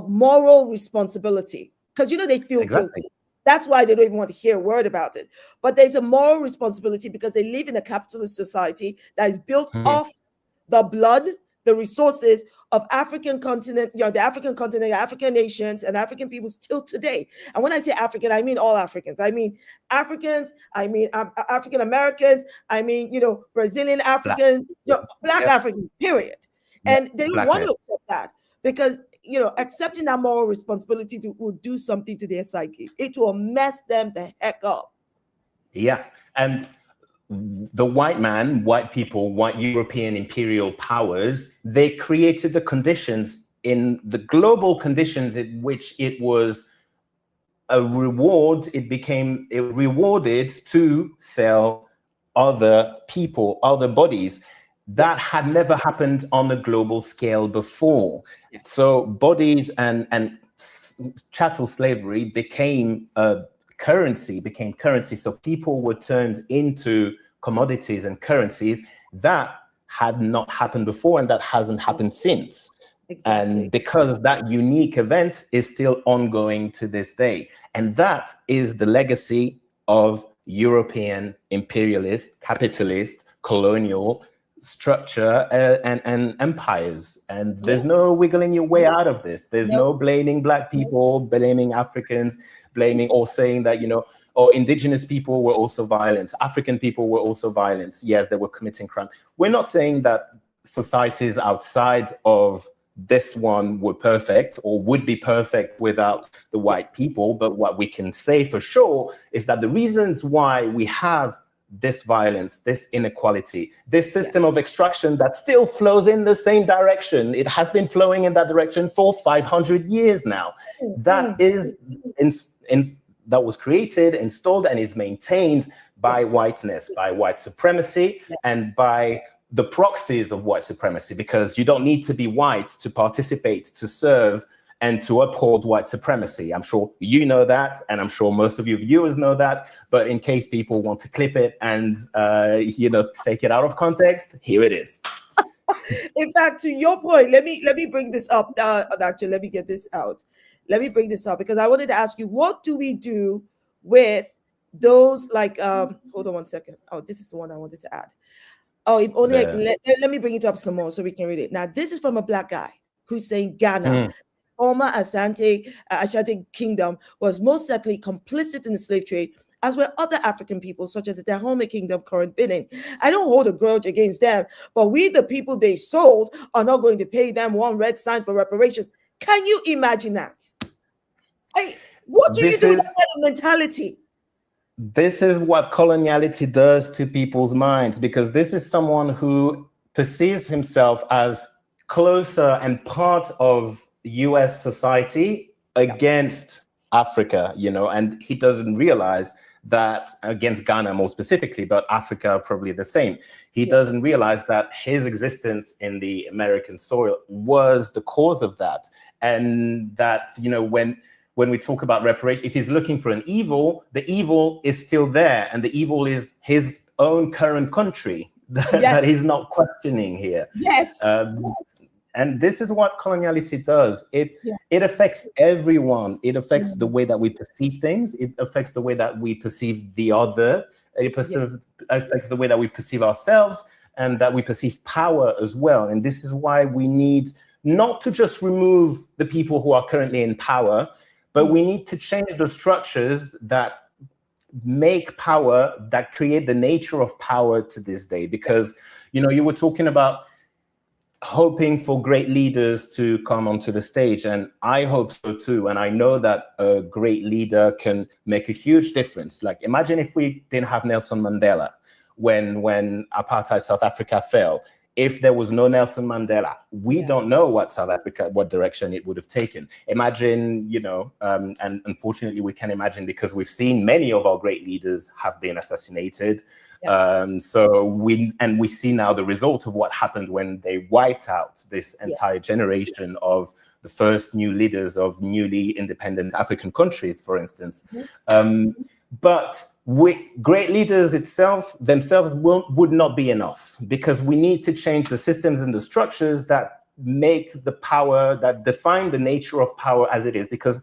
moral responsibility, because they feel guilty. That's why they don't even want to hear a word about it. But there's a moral responsibility because they live in a capitalist society that is built off the blood, the resources of African continent, the African continent, African nations, and African peoples till today. And when I say African, I mean all Africans. I mean Africans, I mean African Americans, I mean, Brazilian Africans, Black Africans, period. And they don't want to accept that because, accepting that moral responsibility will do something to their psyche. It will mess them the heck up. Yeah. And the white man, white people, white European imperial powers, they created the conditions, in the global conditions in which it was a reward, it rewarded to sell other people, other bodies. That had never happened on a global scale before. So bodies and chattel slavery became currency. So people were turned into commodities and currencies. That had not happened before, and that hasn't happened since. And because that unique event is still ongoing to this day. And that is the legacy of European imperialist, capitalist, colonial structure and empires. And there's no wiggling your way out of this. There's no blaming Black people, blaming Africans, blaming or saying that, or indigenous people were also violent. African people were also violent. Yeah, they were committing crime. We're not saying that societies outside of this one were perfect or would be perfect without the white people. But what we can say for sure is that the reasons why we have this violence, this inequality, this system of extraction that still flows in the same direction. It has been flowing in that direction for 500 years now. That is that was created, installed, and is maintained by whiteness, by white supremacy, and by the proxies of white supremacy, because you don't need to be white to participate, to serve, and to uphold white supremacy. I'm sure you know that, and I'm sure most of you viewers know that, but in case people want to clip it and take it out of context, here it is. In fact, to your point, let me bring this up. Actually, let me get this out. Let me bring this up because I wanted to ask you, what do we do with those like, hold on one second. Oh, this is the one I wanted to add. Oh, if only let me bring it up some more so we can read it. Now, this is from a Black guy who's saying Ghana, former Ashanti Kingdom, was most certainly complicit in the slave trade as were other African peoples, such as the Dahomey Kingdom, current Benin. I don't hold a grudge against them, but we, the people they sold, are not going to pay them one red sign for reparations. Can you imagine that? What do you do with that kind of mentality? This is what coloniality does to people's minds, because this is someone who perceives himself as closer and part of US society against Africa, you know, and he doesn't realize that, against Ghana more specifically, but Africa probably the same. He doesn't realize that his existence in the American soil was the cause of that. And that, you know, when we talk about reparation, if he's looking for an evil, the evil is still there, and the evil is his own current country that he's not questioning here. Yes. And this is what coloniality does. It affects everyone. It affects the way that we perceive things. It affects the way that we perceive the other. It affects the way that we perceive ourselves, and that we perceive power as well. And this is why we need not to just remove the people who are currently in power, but we need to change the structures that make power, that create the nature of power to this day. Because, you know, you were talking about hoping for great leaders to come onto the stage, and I hope so too. And I know that a great leader can make a huge difference. Like, imagine if we didn't have Nelson Mandela when apartheid South Africa fell. If there was no Nelson Mandela, we don't know what direction it would have taken. Imagine, you know, and unfortunately we can imagine, because we've seen many of our great leaders have been assassinated. So we see now the result of what happened when they wiped out this entire generation of the first new leaders of newly independent African countries, for instance. But great leaders themselves would not be enough, because we need to change the systems and the structures that make the power, that define the nature of power as it is, because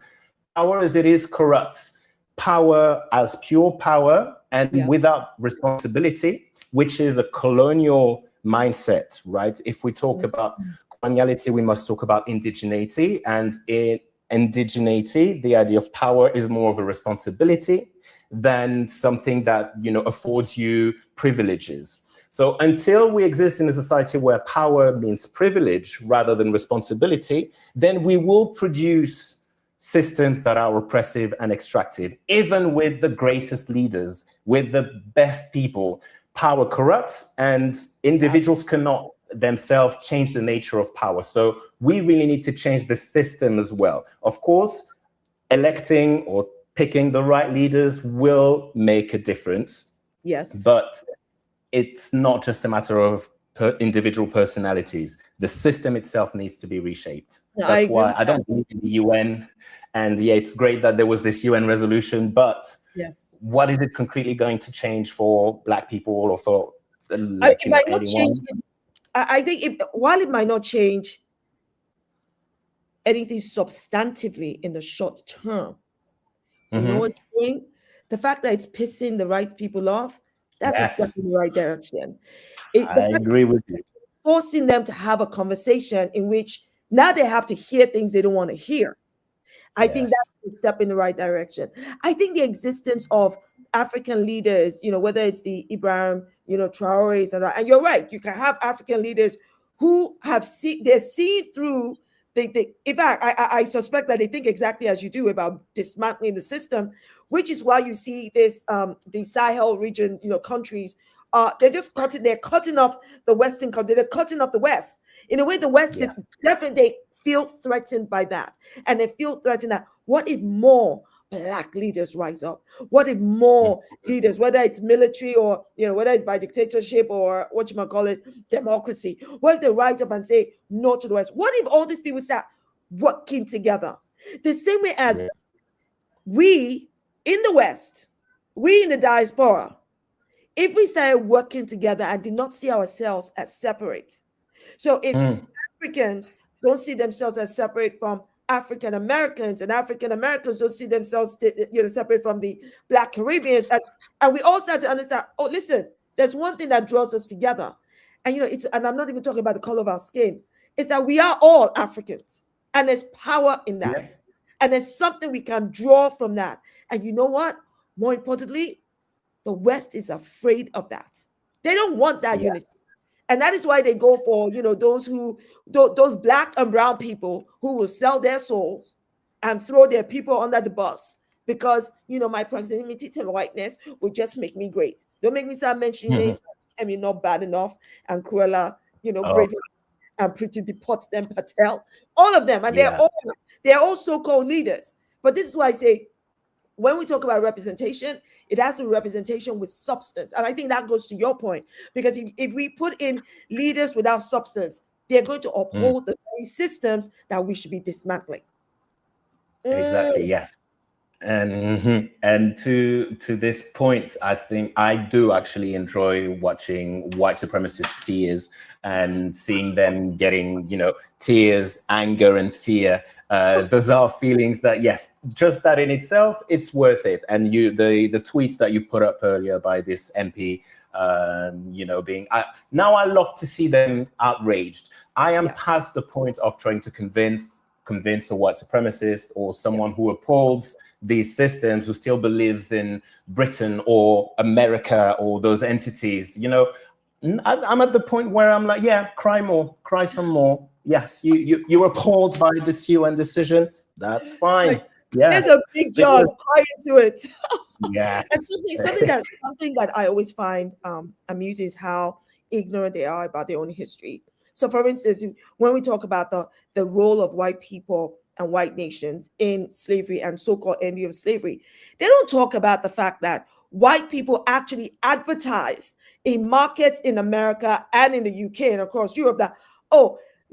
power as it is corrupts. Power as pure power and without responsibility, which is a colonial mindset, right? If we talk about coloniality, we must talk about indigeneity, and in indigeneity, the idea of power is more of a responsibility than something that, you know, affords you privileges. So until we exist in a society where power means privilege rather than responsibility, then we will produce systems that are oppressive and extractive. Even with the greatest leaders, with the best people, power corrupts, and individuals cannot themselves change the nature of power. So we really need to change the system as well. Of course, electing or picking the right leaders will make a difference. Yes. But it's not just a matter of individual personalities. The system itself needs to be reshaped. That's why I don't believe in the UN. And yeah, it's great that there was this UN resolution, but what is it concretely going to change for Black people or for it might not change. I think while it might not change anything substantively in the short term, you know what's doing? The fact that it's pissing the right people off, that's a step in the right direction. I agree with you. Forcing them to have a conversation in which now they have to hear things they don't want to hear. I think that's a step in the right direction. I think the existence of African leaders, you know, whether it's the Ibrahim, you know, Traore's, and you're right, you can have African leaders who have they're seen through. In fact, I suspect that they think exactly as you do about dismantling the system, which is why you see this the Sahel region, you know, countries. They're cutting off the Western country. They're cutting off the West. In a way, the West is definitely, they feel threatened by that. And they feel threatened that what if more Black leaders rise up? What if more leaders, whether it's military or, you know, whether it's by dictatorship or democracy, what if they rise up and say no to the West? What if all these people start working together? The same way as we in the West, we in the diaspora, if we started working together and did not see ourselves as separate. So if Africans don't see themselves as separate from African Americans, and African Americans don't see themselves, you know, separate from the Black Caribbeans, and we all start to understand, oh, listen, there's one thing that draws us together, and you know, and I'm not even talking about the color of our skin, it's that we are all Africans, and there's power in that, and there's something we can draw from that, and you know what? More importantly, the West is afraid of that. They don't want that unity. And that is why they go for, those black and brown people who will sell their souls and throw their people under the bus because, my proximity to whiteness will just make me great. Don't make me start mentioning names. I mean, not bad enough and Cruella, Brave and Priti Patel, Patel, all of them. And they're all so-called leaders. But this is why I say, when we talk about representation, it has to be representation with substance. And I think that goes to your point, because if we put in leaders without substance, they're going to uphold the very systems that we should be dismantling. Exactly, yes. And to this point, I think I do actually enjoy watching white supremacist tears and seeing them getting, tears, anger, and fear. Those are feelings that, yes, just that in itself, it's worth it. And the tweets that you put up earlier by this MP, now I love to see them outraged. I am past the point of trying to convince a white supremacist or someone who upholds these systems, who still believes in Britain or America or those entities. I'm at the point where I'm like, yeah, cry more, cry some more. Yes, you're appalled by this UN decision. That's fine. Yeah, there's a big job. Cry into it. Yeah. And something that I always find amusing is how ignorant they are about their own history. So, for instance, when we talk about the role of white people and white nations in slavery and so-called ending of slavery, they don't talk about the fact that white people actually advertise in markets in America and in the UK and across Europe that,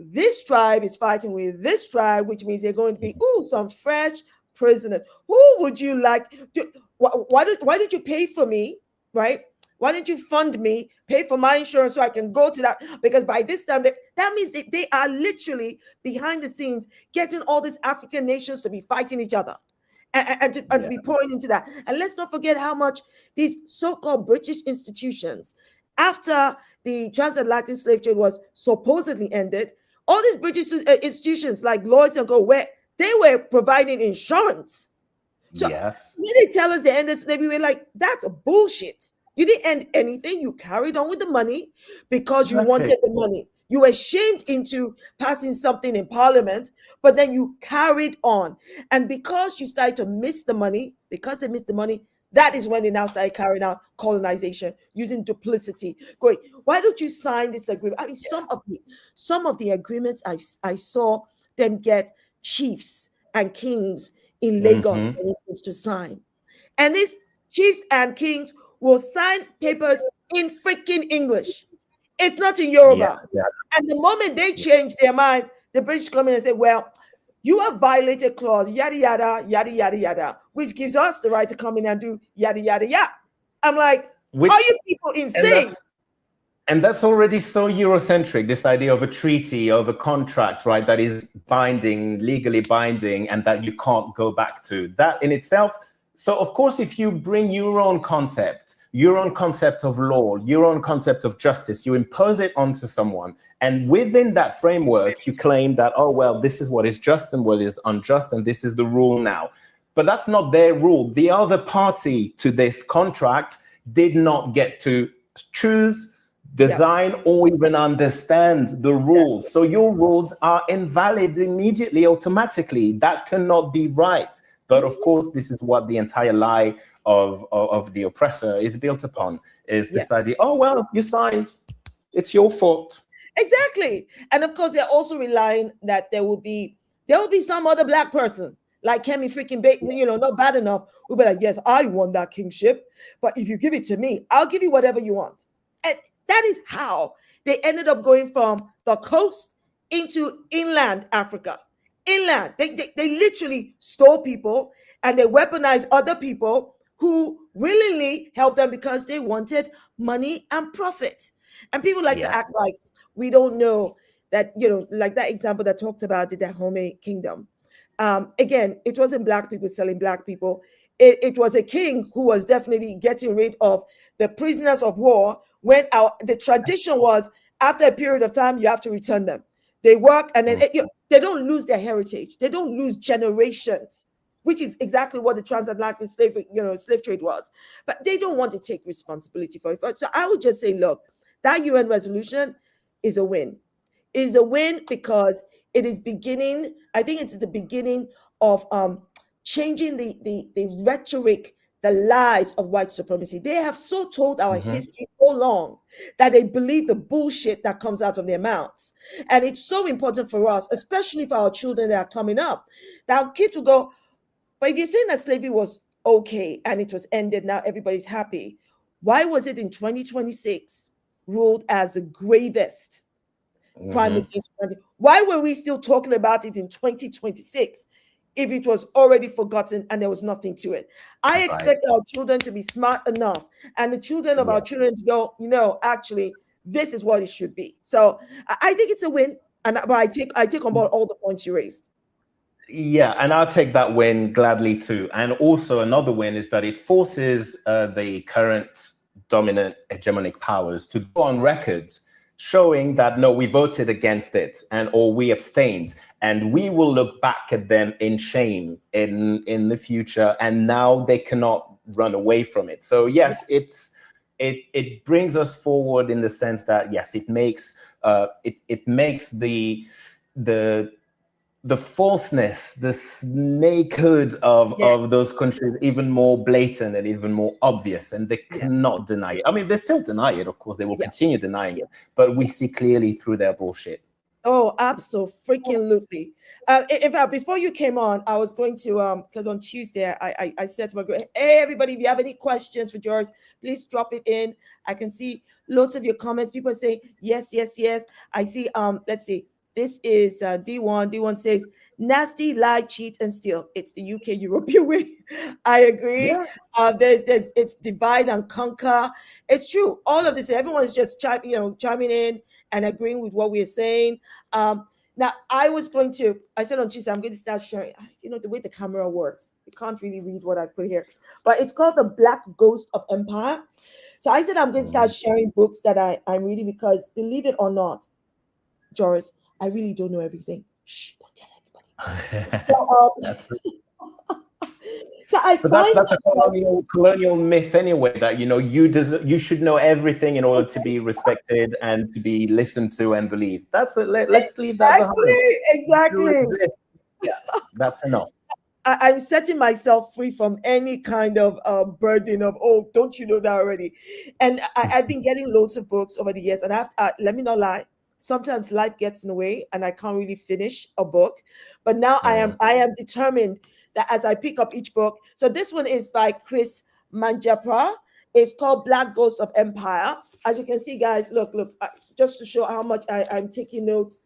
this tribe is fighting with this tribe, which means they're going to be, some fresh prisoners. Who would you like to, why did you pay for me, right? Why didn't you fund me, pay for my insurance so I can go to that? Because by this time, that means they are literally behind the scenes getting all these African nations to be fighting each other and to be pouring into that. And let's not forget how much these so-called British institutions, after the transatlantic slave trade was supposedly ended, all these British institutions like Lloyd's and Co, where they were providing insurance. So when they tell us they ended slavery, we're like, that's bullshit. You didn't end anything. You carried on with the money because you wanted the money. You were shamed into passing something in parliament, but then you carried on. And because you started to miss the money, that is when they now started carrying out colonization using duplicity. Going, why don't you sign this agreement? I mean, some of the agreements I saw them get chiefs and kings in Lagos, for instance, to sign. And these chiefs and kings will sign papers in freaking English. It's not in Yoruba. And the moment they change their mind, the British come in and say, well, you have violated clause, yada, yada, yada, yada, yada, which gives us the right to come in and do yada, yada, yada. I'm like, are you people insane? And that's already so Eurocentric, this idea of a treaty, of a contract, right, that is binding, legally binding, and that you can't go back to. That in itself. So, of course, if you bring your own concept of law, your own concept of justice, you impose it onto someone. And within that framework, you claim that, this is what is just and what is unjust, and this is the rule now. But that's not their rule. The other party to this contract did not get to choose, design, or even understand the rules. So your rules are invalid immediately, automatically. That cannot be right. But of course, this is what the entire lie of the oppressor is built upon, is this idea, you signed, it's your fault. Exactly. And of course, they're also relying that there will be some other black person like Kemi freaking Bacon, not bad enough. We'll be like, yes, I won that kingship, but if you give it to me, I'll give you whatever you want. And that is how they ended up going from the coast into inland Africa. Inland. They literally stole people and they weaponized other people who willingly helped them because they wanted money and profit. And people like to act like we don't know that, like that example that talked about the Dahomey kingdom. Again, it wasn't black people selling black people. It was a king who was definitely getting rid of the prisoners of war when the tradition was after a period of time, you have to return them. They work and then they don't lose their heritage. They don't lose generations which is exactly what the transatlantic slave trade was. But they don't want to take responsibility for it. But so I would just say, look, that UN resolution is a win. It is a win because it is beginning. I think it's the beginning of changing the rhetoric, the lies of white supremacy. They have so told our history so long that they believe the bullshit that comes out of their mouths. And it's so important for us, especially for our children that are coming up, that our kids will go, but if you're saying that slavery was okay and it was ended, now everybody's happy, why was it in 2026 ruled as the gravest crime against humanity? Why were we still talking about it in 2026 if it was already forgotten and there was nothing to it? I expect our children to be smart enough and the children of our children to go, actually, this is what it should be. So I think it's a win. But I take on board all the points you raised. Yeah, and I'll take that win gladly too. And also another win is that it forces the current dominant hegemonic powers to go on record showing that, no, we voted against it or we abstained. And we will look back at them in shame in the future. And now they cannot run away from it. So yes, it brings us forward in the sense that, yes, it makes the falseness, the snakehood of those countries even more blatant and even more obvious, and they cannot deny it. I mean, they still deny it, of course, they will continue denying it, but we see clearly through their bullshit. Oh, absolutely. In fact, before you came on, I was going to, because on Tuesday, I said to my group, hey, everybody, if you have any questions for George, please drop it in. I can see lots of your comments. People say, yes. I see, let's see. This is D1. D1 says, nasty, lie, cheat, and steal. It's the UK European way. I agree. Yeah. It's divide and conquer. It's true. All of this, everyone's just chiming in and agreeing with what we're saying. Now, I said on Tuesday, I'm going to start sharing, the way the camera works. You can't really read what I put here. But it's called The Black Ghost of Empire. So I said I'm going to start sharing books that I'm reading because, believe it or not, Joris, I really don't know everything. Shh, don't tell everybody. That's a colonial myth anyway, that you should know everything in order to be respected and to be listened to and believed. Let's leave that behind. Exactly. That's enough. I'm setting myself free from any kind of burden of, don't you know that already? And I've been getting loads of books over the years, and let me not lie. Sometimes life gets in the way and I can't really finish a book. But now I am determined that as I pick up each book. So this one is by Chris Manjapra. It's called Black Ghost of Empire. As you can see, guys, look, just to show how much I'm taking notes.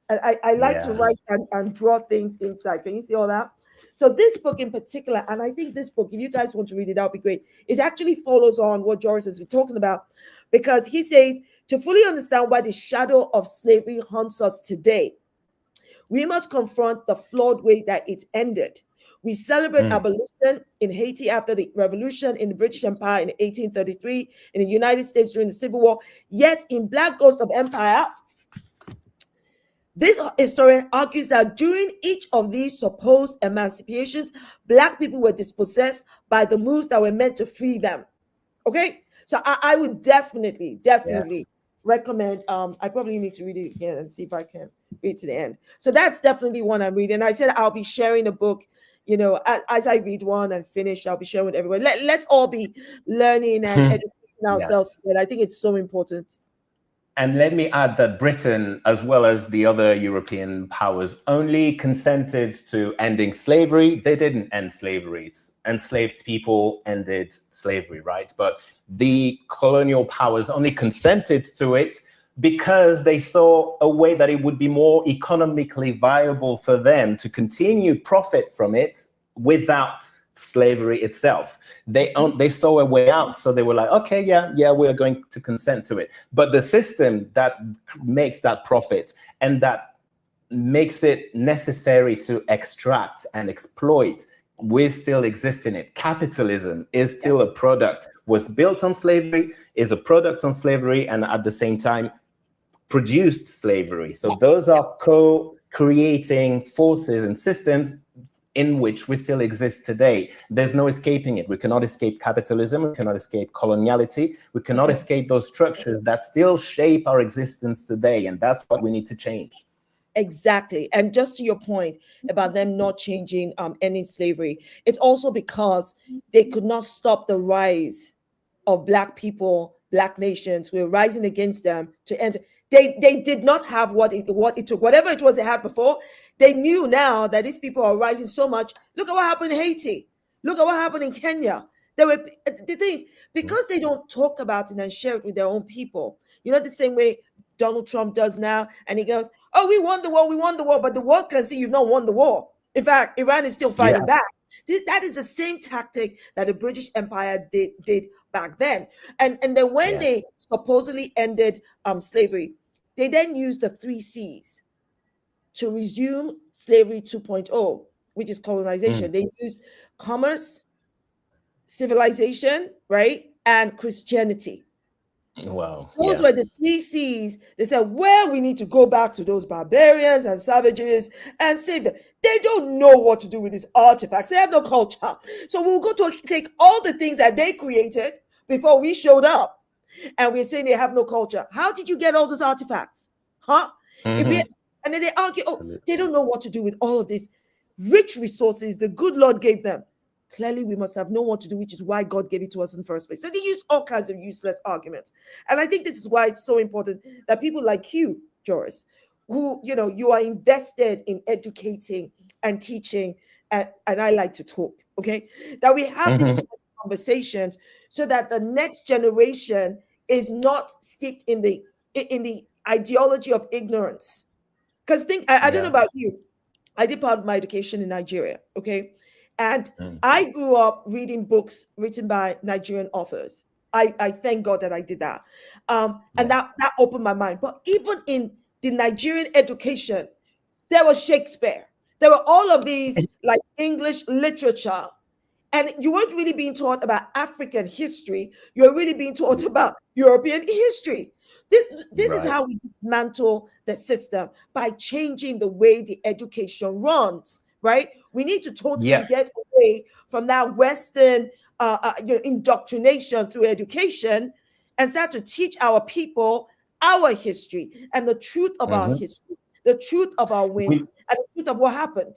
I like to write and draw things inside. Can you see all that? So this book in particular, and I think this book, if you guys want to read it, that'll be great. It actually follows on what Joris has been talking about, because he says, to fully understand why the shadow of slavery haunts us today, we must confront the flawed way that it ended. We celebrate abolition in Haiti after the revolution, in the British Empire in 1833, in the United States during the Civil War. Yet in Black Ghost of Empire, this historian argues that during each of these supposed emancipations, Black people were dispossessed by the moves that were meant to free them. Okay? So I would definitely recommend, I probably need to read it again and see if I can read to the end. So that's definitely one I'm reading. I said I'll be sharing a book, as I read one and finish, I'll be sharing with everyone. Let's all be learning and educating ourselves. But I think it's so important. And let me add that Britain, as well as the other European powers, only consented to ending slavery. They didn't end slavery. Enslaved people ended slavery, right? But the colonial powers only consented to it because they saw a way that it would be more economically viable for them to continue profit from it without slavery itself. They saw a way out, so they were like, okay, yeah, we're going to consent to it. But the system that makes that profit and that makes it necessary to extract and exploit, we still exist in it. Capitalism is still a product, was built on slavery, is a product on slavery, and at the same time produced slavery. So those are co-creating forces and systems in which we still exist today. There's no escaping it. We cannot escape capitalism. We cannot escape coloniality. We cannot escape those structures that still shape our existence today. And that's what we need to change. Exactly. And just to your point about them not changing ending slavery, it's also because they could not stop the rise of Black people, Black nations who were rising against them to end. They did not have what it took, whatever it was they had before. They knew now that these people are rising so much. Look at what happened in Haiti. Look at what happened in Kenya. There were the things, because they don't talk about it and share it with their own people. You know, the same way Donald Trump does now, and he goes, "Oh, we won the war," but the world can see you've not won the war. In fact, Iran is still fighting back. That is the same tactic that the British Empire did back then. And then when they supposedly ended slavery, they then used the 3 C's to resume slavery 2.0, which is colonization. They used commerce, civilization, right, and Christianity. Wow. Those were the 3 C's. They said, well, we need to go back to those barbarians and savages and save them. They don't know what to do with these artifacts. They have no culture. So we'll go to take all the things that they created before we showed up. And we're saying they have no culture. How did you get all those artifacts? Huh? And then they argue, they don't know what to do with all of these rich resources the good Lord gave them. Clearly, we must have known what to do, which is why God gave it to us in the first place. So they use all kinds of useless arguments. And I think this is why it's so important that people like you, Joris, who, you know, you are invested in educating and teaching, and I like to talk, okay? That we have these conversations so that the next generation is not steeped in the ideology of ignorance. Because I don't know about you. I did part of my education in Nigeria, okay? And I grew up reading books written by Nigerian authors. I thank God that I did that. And that opened my mind. But even in the Nigerian education, there was Shakespeare. There were all of these like English literature. And you weren't really being taught about African history. You were really being taught about European history. This is how we dismantle the system, by changing the way the education runs. Right? We need to totally get away from that Western indoctrination through education and start to teach our people our history and the truth of our history, the truth of our wins, and the truth of what happened.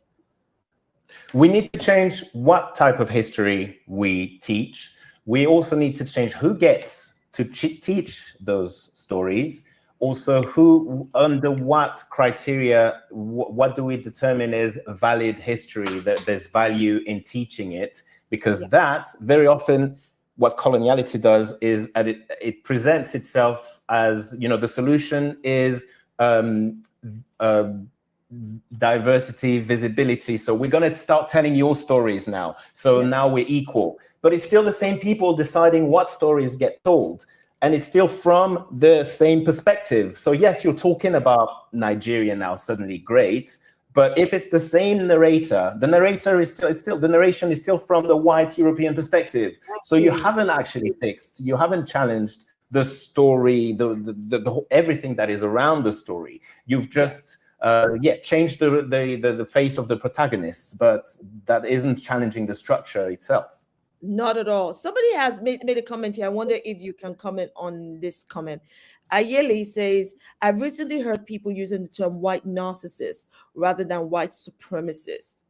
We need to change what type of history we teach. We also need to change who gets to teach those stories. Also, who, under what criteria, what do we determine is valid history, that there's value in teaching it? Because that, very often, what coloniality does is that it presents itself as, you know, the solution is diversity, visibility. So we're going to start telling your stories now. So now we're equal. But it's still the same people deciding what stories get told. And it's still from the same perspective. So yes, you're talking about Nigeria now, suddenly great. But if it's the same narrator, the narrator is still the narration is still from the white European perspective. So you haven't actually fixed, you haven't challenged the story, the everything that is around the story. You've just changed the face of the protagonists, but that isn't challenging the structure itself. Not at all. Somebody has made a comment here. I wonder if you can comment on this comment. Ayeli says, I've recently heard people using the term white narcissist rather than white supremacist.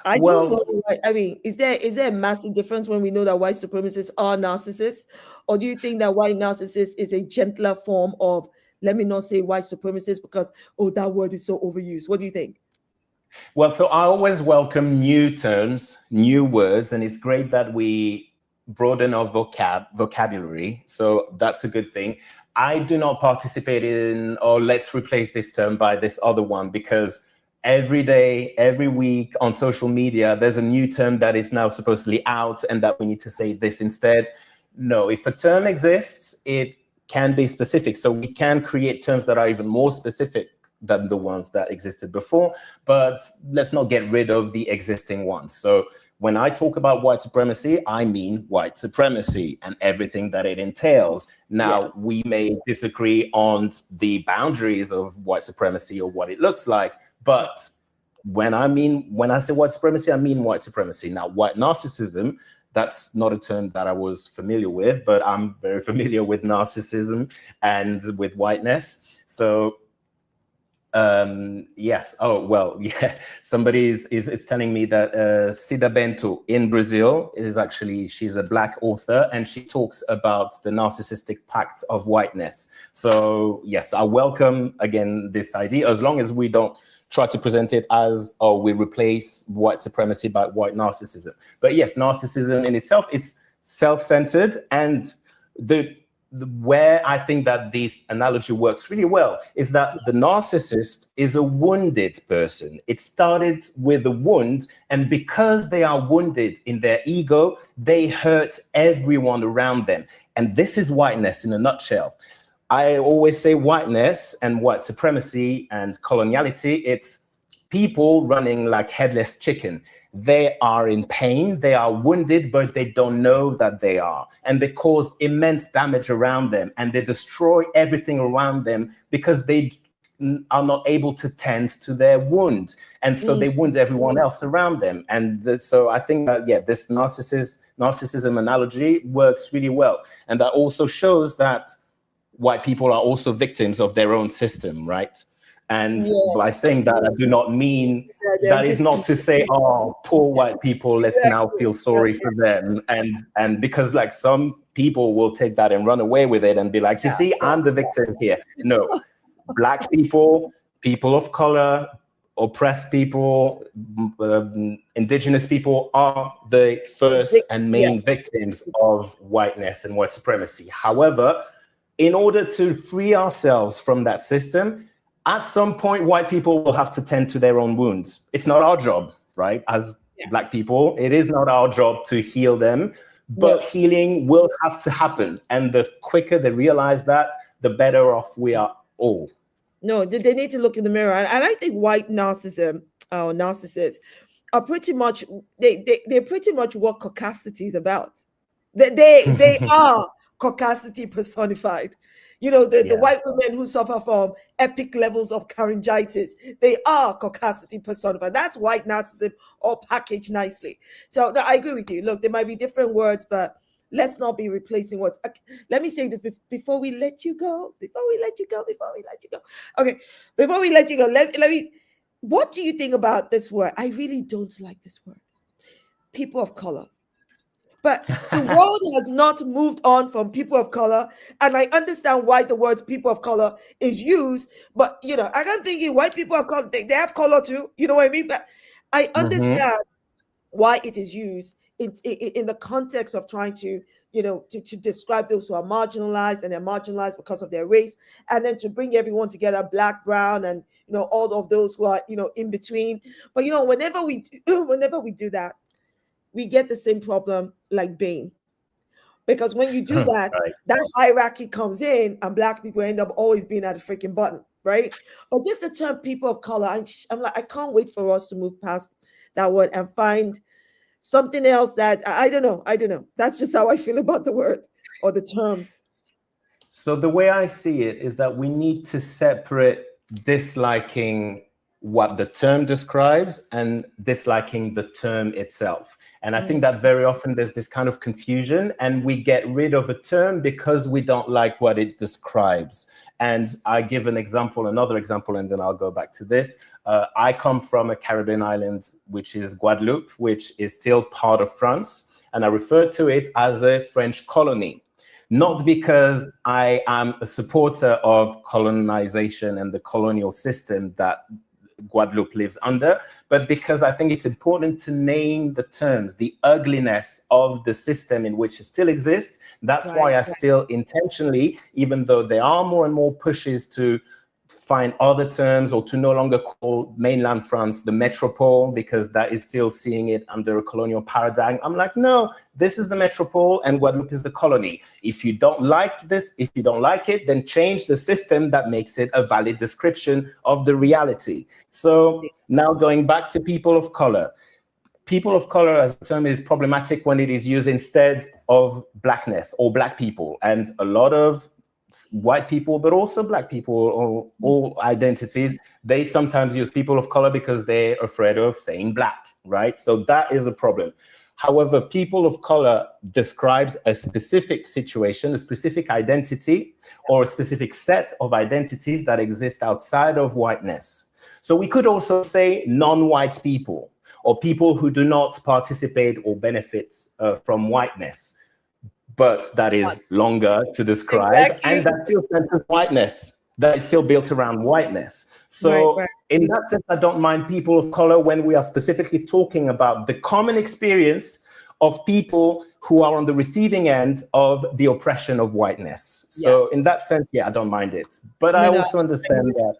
I don't know. I mean, is there a massive difference when we know that white supremacists are narcissists? Or do you think that white narcissist is a gentler form of, let me not say white supremacist because, oh, that word is so overused? What do you think? Well, so I always welcome new terms, new words, and it's great that we broaden our vocabulary. So that's a good thing. I do not participate in, or let's replace this term by this other one, because every day, every week on social media, there's a new term that is now supposedly out and that we need to say this instead. No, if a term exists, it can be specific. So we can create terms that are even more specific than the ones that existed before, but let's not get rid of the existing ones. So when I talk about white supremacy, I mean white supremacy and everything that it entails. Now, we may disagree on the boundaries of white supremacy or what it looks like, but when I say white supremacy, I mean white supremacy. Now, white narcissism, that's not a term that I was familiar with, but I'm very familiar with narcissism and with whiteness. So yes. Oh, well, yeah. Somebody is telling me that Cida Bento in Brazil she's a Black author, and she talks about the narcissistic pact of whiteness. So yes, I welcome, again, this idea, as long as we don't try to present it as, oh, we replace white supremacy by white narcissism. But yes, narcissism in itself, it's self-centered, and where I think that this analogy works really well is that the narcissist is a wounded person. It started with a wound, and because they are wounded in their ego, they hurt everyone around them. And this is whiteness in a nutshell. I always say whiteness and white supremacy and coloniality, it's people running like headless chicken. They are in pain, they are wounded, but they don't know that they are. And they cause immense damage around them, and they destroy everything around them because they are not able to tend to their wound. And so they wound everyone else around them. And so I think that, yeah, this narcissism analogy works really well. And that also shows that white people are also victims of their own system, right? And by saying that, I do not mean that is not to say, oh, poor white people, let's now feel sorry for them. And because like some people will take that and run away with it and be like, you see, I'm the victim here. No, Black people, people of color, oppressed people, indigenous people are the first and main victims of whiteness and white supremacy. However, in order to free ourselves from that system, at some point, white people will have to tend to their own wounds. It's not our job, right? As Black people, it is not our job to heal them, but healing will have to happen. And the quicker they realize that, the better off we are all. No, they need to look in the mirror. And I think white narcissists are pretty much, they're pretty much what caucasity is about. They are caucasity personified. You know, the white women who suffer from epic levels of laryngitis, they are caucasity personified. That's white narcissism, all packaged nicely. So no, I agree with you. Look, there might be different words, but let's not be replacing words. Let me say this before we let you go. Okay, before we let you go, let me, what do you think about this word? I really don't like this word. People of color. But the world has not moved on from people of color. And I understand why the words people of color is used. But, you know, I'm thinking white people are color, they have color too. You know what I mean? But I understand why it is used in the context of trying to, you know, to describe those who are marginalized, and they're marginalized because of their race. And then to bring everyone together, Black, brown, and, you know, all of those who are, you know, in between. But, you know, whenever we do that, we get the same problem like Bain. Because when you do that, that hierarchy comes in, and Black people end up always being at the freaking bottom, right? But just the term people of color, I'm like, I can't wait for us to move past that word and find something else that, I don't know. That's just how I feel about the word or the term. So the way I see it is that we need to separate disliking what the term describes and disliking the term itself. And I think that very often there's this kind of confusion, and we get rid of a term because we don't like what it describes. And I give another example, and then I'll go back to this. I come from a Caribbean island, which is Guadeloupe, which is still part of France. And I refer to it as a French colony. Not because I am a supporter of colonization and the colonial system that Guadeloupe lives under, but because I think it's important to name the terms, the ugliness of the system in which it still exists. That's why I still intentionally, even though there are more and more pushes to find other terms or to no longer call mainland France the metropole, because that is still seeing it under a colonial paradigm. I'm like, no, this is the metropole and Guadeloupe is the colony. If you don't like this, if you don't like it, then change the system that makes it a valid description of the reality. So now going back to people of color. People of color as a term is problematic when it is used instead of Blackness or Black people. And a lot of white people, but also black people, or all identities, they sometimes use people of color because they're afraid of saying black, right? So that is a problem. However, people of color describes a specific situation, a specific identity, or a specific set of identities that exist outside of whiteness. So we could also say non-white people, or people who do not participate or benefit from whiteness. But that is longer to describe, and that's still centered whiteness. That is still built around whiteness. So in that sense, I don't mind people of color when we are specifically talking about the common experience of people who are on the receiving end of the oppression of whiteness. So in that sense, yeah, I don't mind it. But I also understand that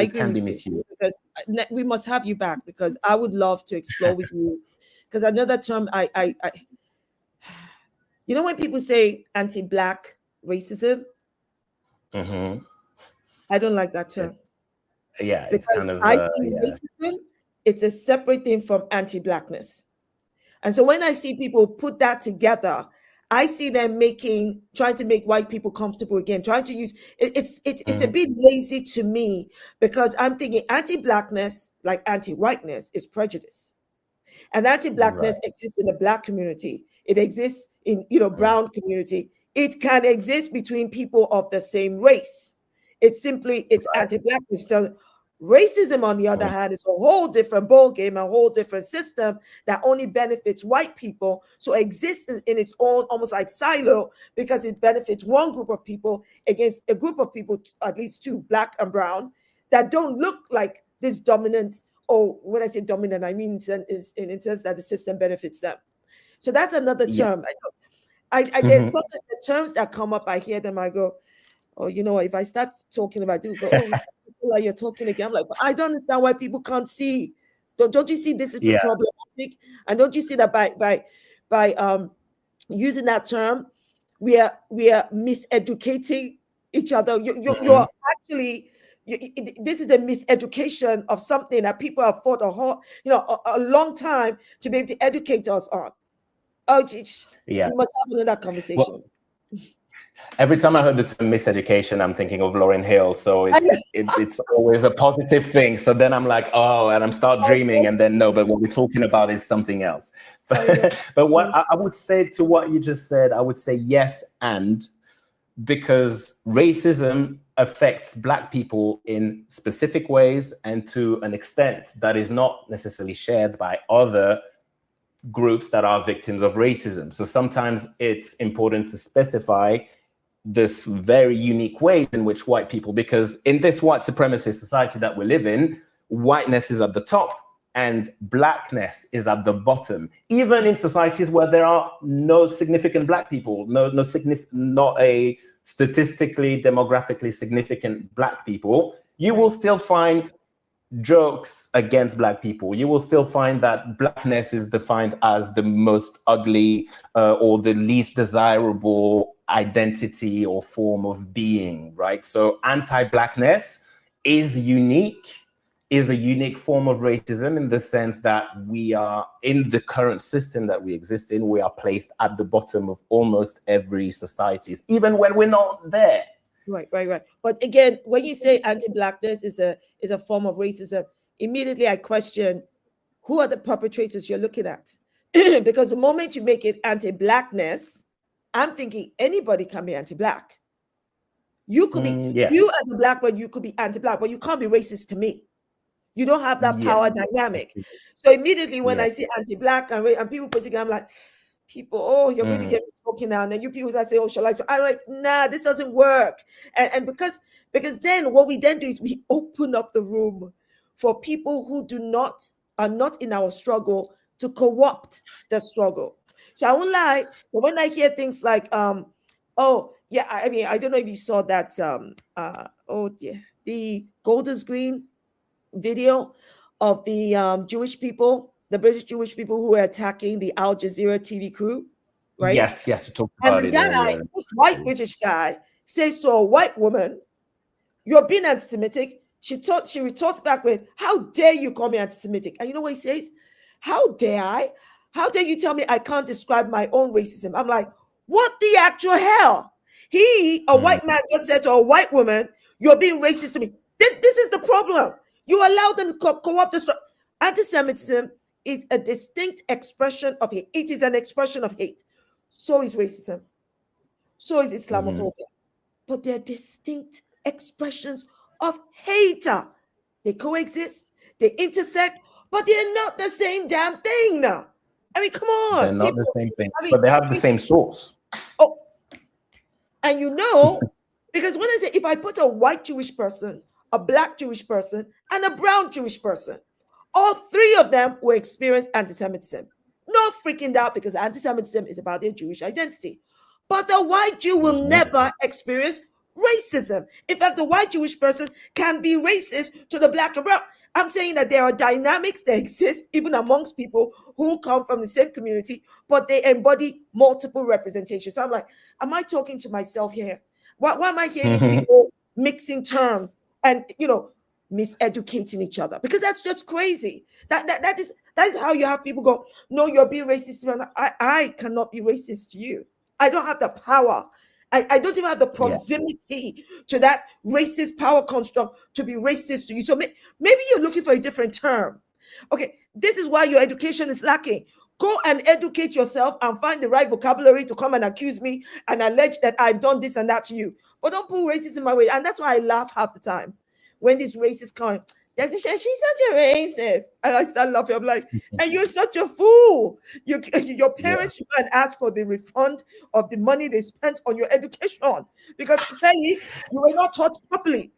it can be misused. Because we must have you back, because I would love to explore with you. Because another term you know, when people say anti-black racism, I don't like that term. Yeah, it's kind of I see racism, it's a separate thing from anti-blackness. And so when I see people put that together, I see them trying to make white people comfortable again, trying to use it's a bit lazy to me, because I'm thinking anti-blackness, like anti-whiteness, is prejudice. And anti-blackness exists in the black community. It exists in, brown community. It can exist between people of the same race. It's anti-blackness. Racism, on the other hand, is a whole different ballgame, a whole different system that only benefits white people. So it exists in its own, almost like silo, because it benefits one group of people against a group of people, at least two, black and brown, that don't look like this dominant. Or when I say dominant, I mean in the sense that the system benefits them. So that's another term. I sometimes the terms that come up, I hear them, I go, oh, you know what? If I start talking about it, go, oh, like you're talking again. I'm like, but I don't understand why people can't see. Don't you see this is problematic? And don't you see that by using that term, we are miseducating each other. You're actually. This is a miseducation of something that people have fought a long time to be able to educate us on. Oh, geez. Yeah, we must have another conversation. Well, every time I heard the term miseducation, I'm thinking of Lauryn Hill. So it's always a positive thing. So then I'm like, oh, and I'm start dreaming, and then no, but what we're talking about is something else. But what I would say to what you just said, I would say yes, and because racism affects Black people in specific ways and to an extent that is not necessarily shared by other groups that are victims of racism. So sometimes it's important to specify this very unique way in which white people, because in this white supremacist society that we live in, whiteness is at the top and Blackness is at the bottom. Even in societies where there are no significant Black people, not a statistically, demographically significant Black people, you will still find jokes against Black people. You will still find that Blackness is defined as the most ugly or the least desirable identity or form of being, right? So anti-Blackness is a unique form of racism in the sense that we are, in the current system that we exist in, we are placed at the bottom of almost every society, even when we're not there. Right. But again, when you say anti-Blackness is a form of racism, immediately I question who are the perpetrators you're looking at. Because the moment you make it anti-Blackness, I'm thinking anybody can be anti-Black. You could be, you as a Black man, you could be anti-Black, but you can't be racist to me. You don't have that power dynamic. So immediately when I see anti-Black and people put together, I'm like, people, you're going to get me talking now. And then you people that say, oh, shall I? So I'm like, nah, this doesn't work. And because then what we then do is we open up the room for people who are not in our struggle to co-opt the struggle. So I won't lie, but when I hear things like, I don't know if you saw that, the Golders Green video of the Jewish people, the British Jewish people who were attacking the Al Jazeera TV crew, right? Yes, you talked about it. And this white British guy says to a white woman, "You're being anti-Semitic." She retorts back with, "How dare you call me anti-Semitic?" And you know what he says? "How dare I? How dare you tell me I can't describe my own racism?" I'm like, what the actual hell? A white man just said to a white woman, "You're being racist to me." This is the problem. You allow them to co-opt the anti-Semitism is a distinct expression of hate. It is an expression of hate. So is racism. So is Islamophobia. But they're distinct expressions of hate. They coexist, they intersect, but they're not the same damn thing. I mean, come on. They're not the same thing, but they have the same source. Oh, and because when I say, if I put a white Jewish person, a black Jewish person, and a brown Jewish person, all three of them will experience anti-Semitism. No freaking doubt, because anti-Semitism is about their Jewish identity. But the white Jew will never experience racism. In fact, the white Jewish person can be racist to the black and brown. I'm saying that there are dynamics that exist even amongst people who come from the same community, but they embody multiple representations. So I'm like, am I talking to myself here? Why am I hearing people mixing terms and, miseducating each other? Because that's just crazy. That is how you have people go, no, you're being racist to me. I cannot be racist to you. I don't have the power. I don't even have the proximity to that racist power construct to be racist to you. So maybe you're looking for a different term. Okay, this is why your education is lacking. Go and educate yourself and find the right vocabulary to come and accuse me and allege that I've done this and that to you. But don't put racism in my way. And that's why I laugh half the time when these racists come. She's such a racist. And I start laughing. I'm like, and you're such a fool. Your parents should go and ask for the refund of the money they spent on your education because clearly you were not taught properly.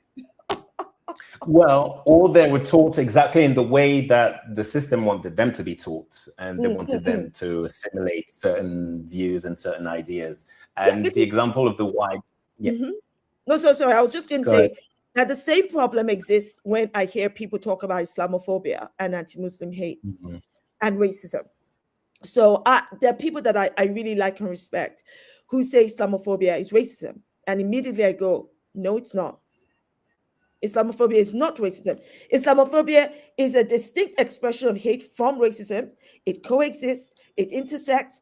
Well, or they were taught exactly in the way that the system wanted them to be taught, and they wanted them to assimilate certain views and certain ideas. And the example of the white... No, sorry. I was just going to say, that the same problem exists when I hear people talk about Islamophobia and anti-Muslim hate and racism. So there are people that I really like and respect who say Islamophobia is racism. And immediately I go, no, it's not. Islamophobia is not racism. Islamophobia is a distinct expression of hate from racism. It coexists, it intersects,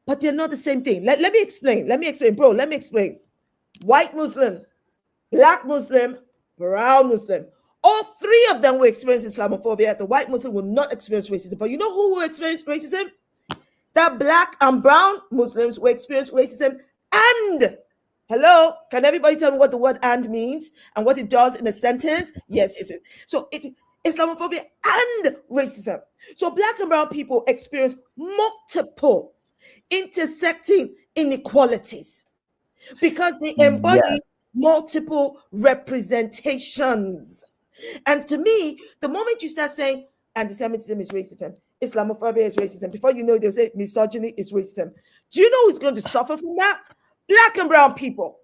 but they're not the same thing. Let me explain. Bro, let me explain. White Muslim, Black Muslim, brown Muslim. All three of them will experience Islamophobia. The white Muslim will not experience racism. But you know who will experience racism? That Black and brown Muslims will experience racism. And, hello, can everybody tell me what the word "and" means and what it does in a sentence? Yes, it's it. So it's Islamophobia and racism. So Black and brown people experience multiple intersecting inequalities because they embody multiple representations. And to me, the moment you start saying anti-Semitism is racism, Islamophobia is racism, before you know, they'll say misogyny is racism. Do you know who's going to suffer from that? Black and brown people.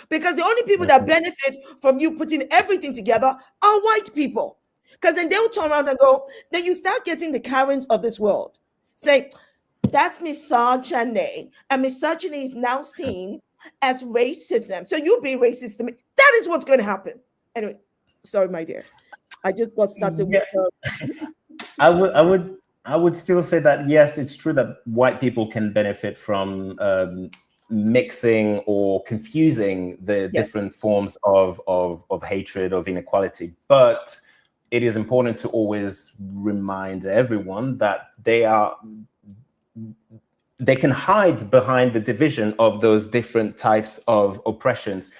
Because the only people that benefit from you putting everything together are white people. Because then they'll turn around and go, then you start getting the Karens of this world saying, that's misogyny. And misogyny is now seen as racism. So you being racist to me. That is what's going to happen. Anyway, sorry, my dear. I just got started with I would still say that, yes, it's true that white people can benefit from mixing or confusing the different forms of hatred, of inequality. But it is important to always remind everyone that they can hide behind the division of those different types of oppressions.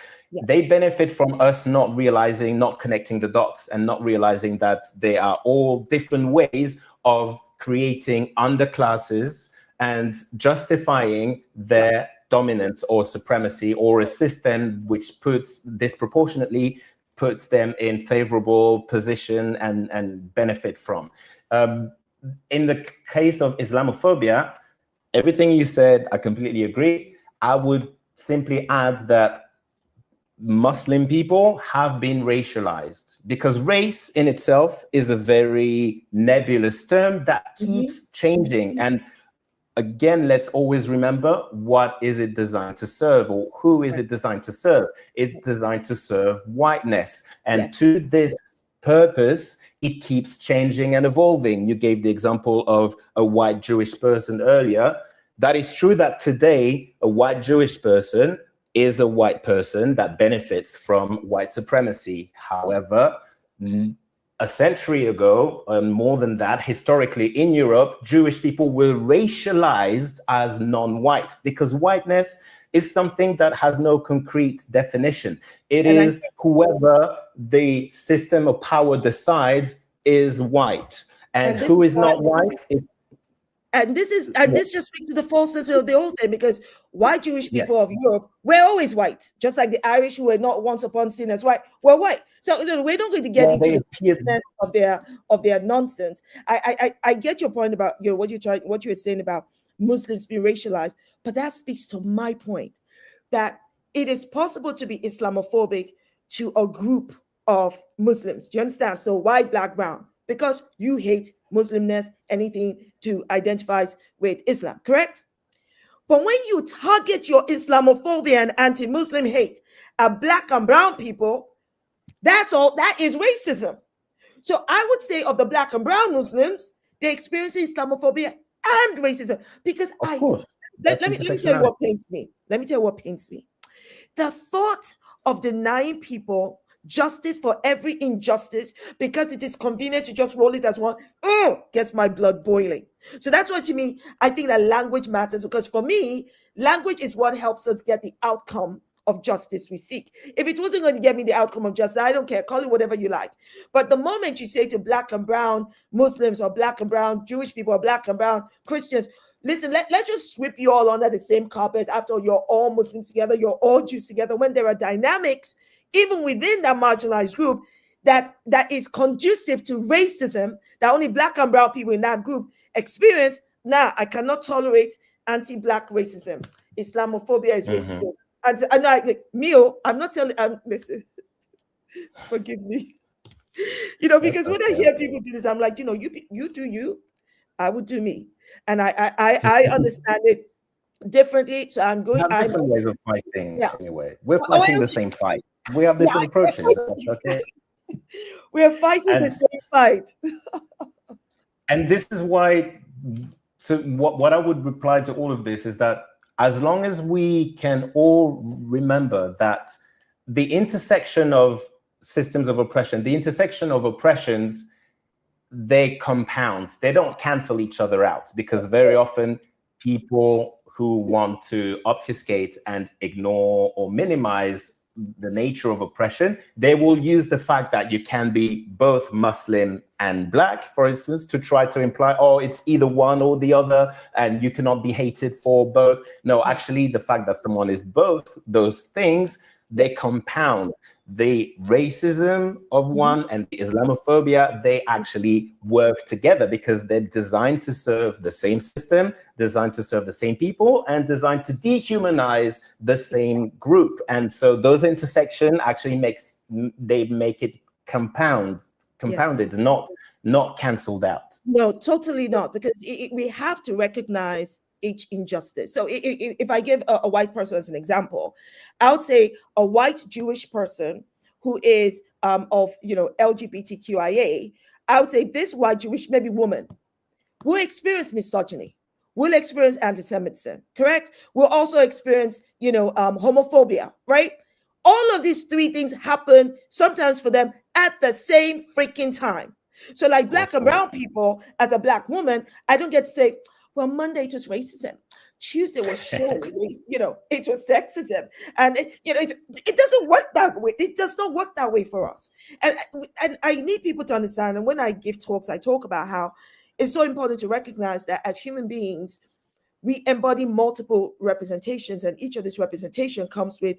They benefit from us not realizing, not connecting the dots, and not realizing that they are all different ways of creating underclasses and justifying their dominance or supremacy, or a system which disproportionately puts them in favorable position and benefit from. In the case of Islamophobia, everything you said, I completely agree. I would simply add that Muslim people have been racialized, because race in itself is a very nebulous term that keeps changing. And again, let's always remember, what is it designed to serve, or who is it designed to serve? It's designed to serve whiteness. And to this purpose, it keeps changing and evolving. You gave the example of a white Jewish person earlier. That is true that today, a white Jewish person is a white person that benefits from white supremacy. However, a century ago, and more than that, historically in Europe, Jewish people were racialized as non-white because whiteness is something that has no concrete definition. It is whoever the system of power decides is white, and who is not white is. And this just speaks to the falseness of the whole thing, because white Jewish people of Europe were always white, just like the Irish who were not once upon seen as white were white. So we're not going to get into the falseness of their nonsense. I get your point about what you were saying about Muslims being racialized, but that speaks to my point that it is possible to be Islamophobic to a group of Muslims. Do you understand? So white, black, brown, because you hate Muslimness, anything to identifies with Islam, correct? But when you target your Islamophobia and anti-Muslim hate at black and brown people, that is racism. So I would say of the black and brown Muslims, they experience Islamophobia and racism because let me tell you what pains me. Let me tell you what pains me. The thought of denying people justice for every injustice because it is convenient to just roll it as one, gets my blood boiling. So that's why, to me, I think that language matters, because for me, language is what helps us get the outcome of justice we seek. If it wasn't going to get me the outcome of justice, I don't care, call it whatever you like. But the moment you say to black and brown Muslims or black and brown Jewish people or black and brown Christians, listen, let's just sweep you all under the same carpet. After all, you're all Muslims together, you're all Jews together, when there are dynamics even within that marginalized group that is conducive to racism that only black and brown people in that group experience. Now, I cannot tolerate anti-black racism. Islamophobia is racism. And I'm not telling, listen, forgive me. Because when I hear people do this, I'm like, you do you, I would do me. And I understand it differently. So I'm going. We have different ways of fighting. Yeah. Anyway, we're fighting the same fight. We have different approaches. Okay. We are fighting the same fight. And this is why. So what I would reply to all of this is that as long as we can all remember that the intersection of systems of oppression, the intersection of oppressions, they compound. They don't cancel each other out, because very often people who want to obfuscate and ignore or minimize the nature of oppression, they will use the fact that you can be both Muslim and black, for instance, to try to imply, it's either one or the other, and you cannot be hated for both. No, actually, the fact that someone is both those things, they compound. The racism of one and the Islamophobia, they actually work together because they're designed to serve the same system, designed to serve the same people, and designed to dehumanize the same group. And so those intersections actually make it compounded, not canceled out. No, totally not, because we have to recognize each injustice. So if I give a white person as an example, I would say a white Jewish person who is of LGBTQIA, I would say this white Jewish maybe woman will experience misogyny, will experience anti-Semitism, correct? Will also experience homophobia, right? All of these three things happen sometimes for them at the same freaking time. So like black and brown people, as a black woman, I don't get to say, well, Monday it was racism, Tuesday was surely, it was sexism, and it doesn't work that way. It does not work that way for us. And I need people to understand. And when I give talks, I talk about how it's so important to recognize that as human beings, we embody multiple representations, and each of this representation comes with,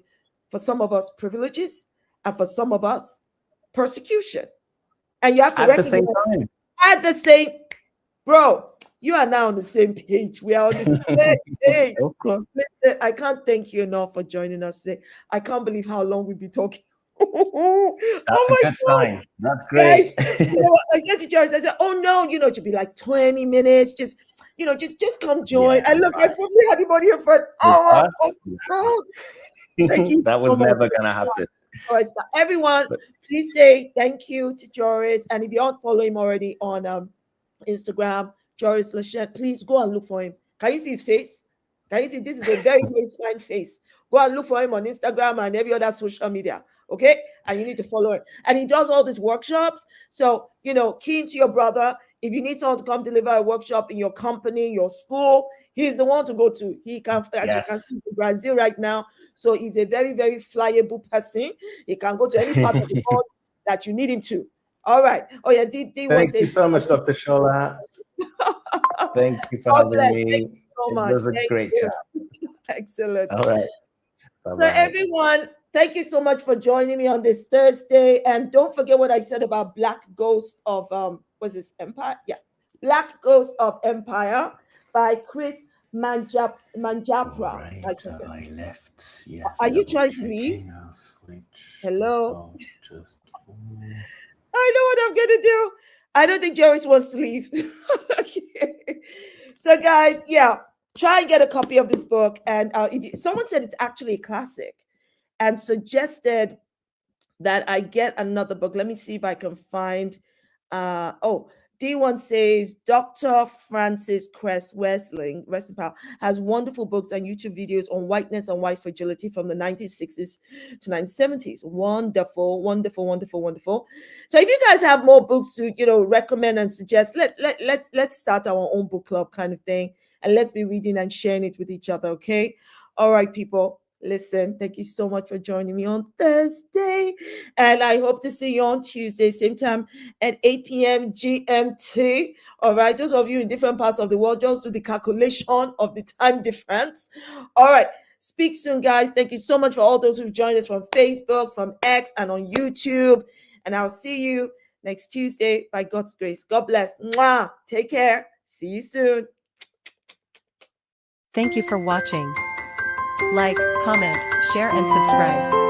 for some of us, privileges, and for some of us, persecution. And you have to recognize at the same, bro. You are now on the same page. We are on the same page. Listen, I can't thank you enough for joining us today. I can't believe how long we've been talking. That's a good sign. That's great. Guys, I said to Joyce, I said, it should be like 20 minutes. Just come join. And look, I probably had him on here for God. Thank you. That was never going to happen. All right, so everyone, please say thank you to Joris. And if you aren't following him already on Instagram, Joris Lachette, please go and look for him. Can you see his face? Can you see this is a very, very fine face? Go and look for him on Instagram and every other social media. Okay. And you need to follow him. And he does all these workshops. So, key into your brother. If you need someone to come deliver a workshop in your company, your school, he's the one to go to. He can, as you can see, in Brazil right now. So he's a very, very flyable person. He can go to any part of the world that you need him to. All right. Oh, yeah. Thank you so much, Dr. Shola. Thank you for having me. Thank you so much. It was a great chat. Excellent. All right. So everyone, thank you so much for joining me on this Thursday. And don't forget what I said about Black Ghost of was this Empire? Yeah. Black Ghost of Empire by Chris Manjapra. Right, I left. Yes. Are you trying to leave? Hello. I know what I'm gonna do. I don't think Joris wants to leave. Okay. So guys, yeah, try and get a copy of this book. And someone said it's actually a classic and suggested that I get another book. Let me see if I can find. D1 says Dr. Francis Cress Wesling, rest in power, has wonderful books and YouTube videos on whiteness and white fragility from the 1960s to 1970s. Wonderful, wonderful, wonderful, wonderful. So if you guys have more books to recommend and suggest, let's start our own book club kind of thing, and let's be reading and sharing it with each other. Okay. All right, people. Listen, thank you so much for joining me on Thursday. And I hope to see you on Tuesday, same time at 8 p.m. GMT. All right. Those of you in different parts of the world, just do the calculation of the time difference. All right. Speak soon, guys. Thank you so much for all those who've joined us from Facebook, from X, and on YouTube. And I'll see you next Tuesday by God's grace. God bless. Mwah. Take care. See you soon. Thank you for watching. Like, comment, share and subscribe.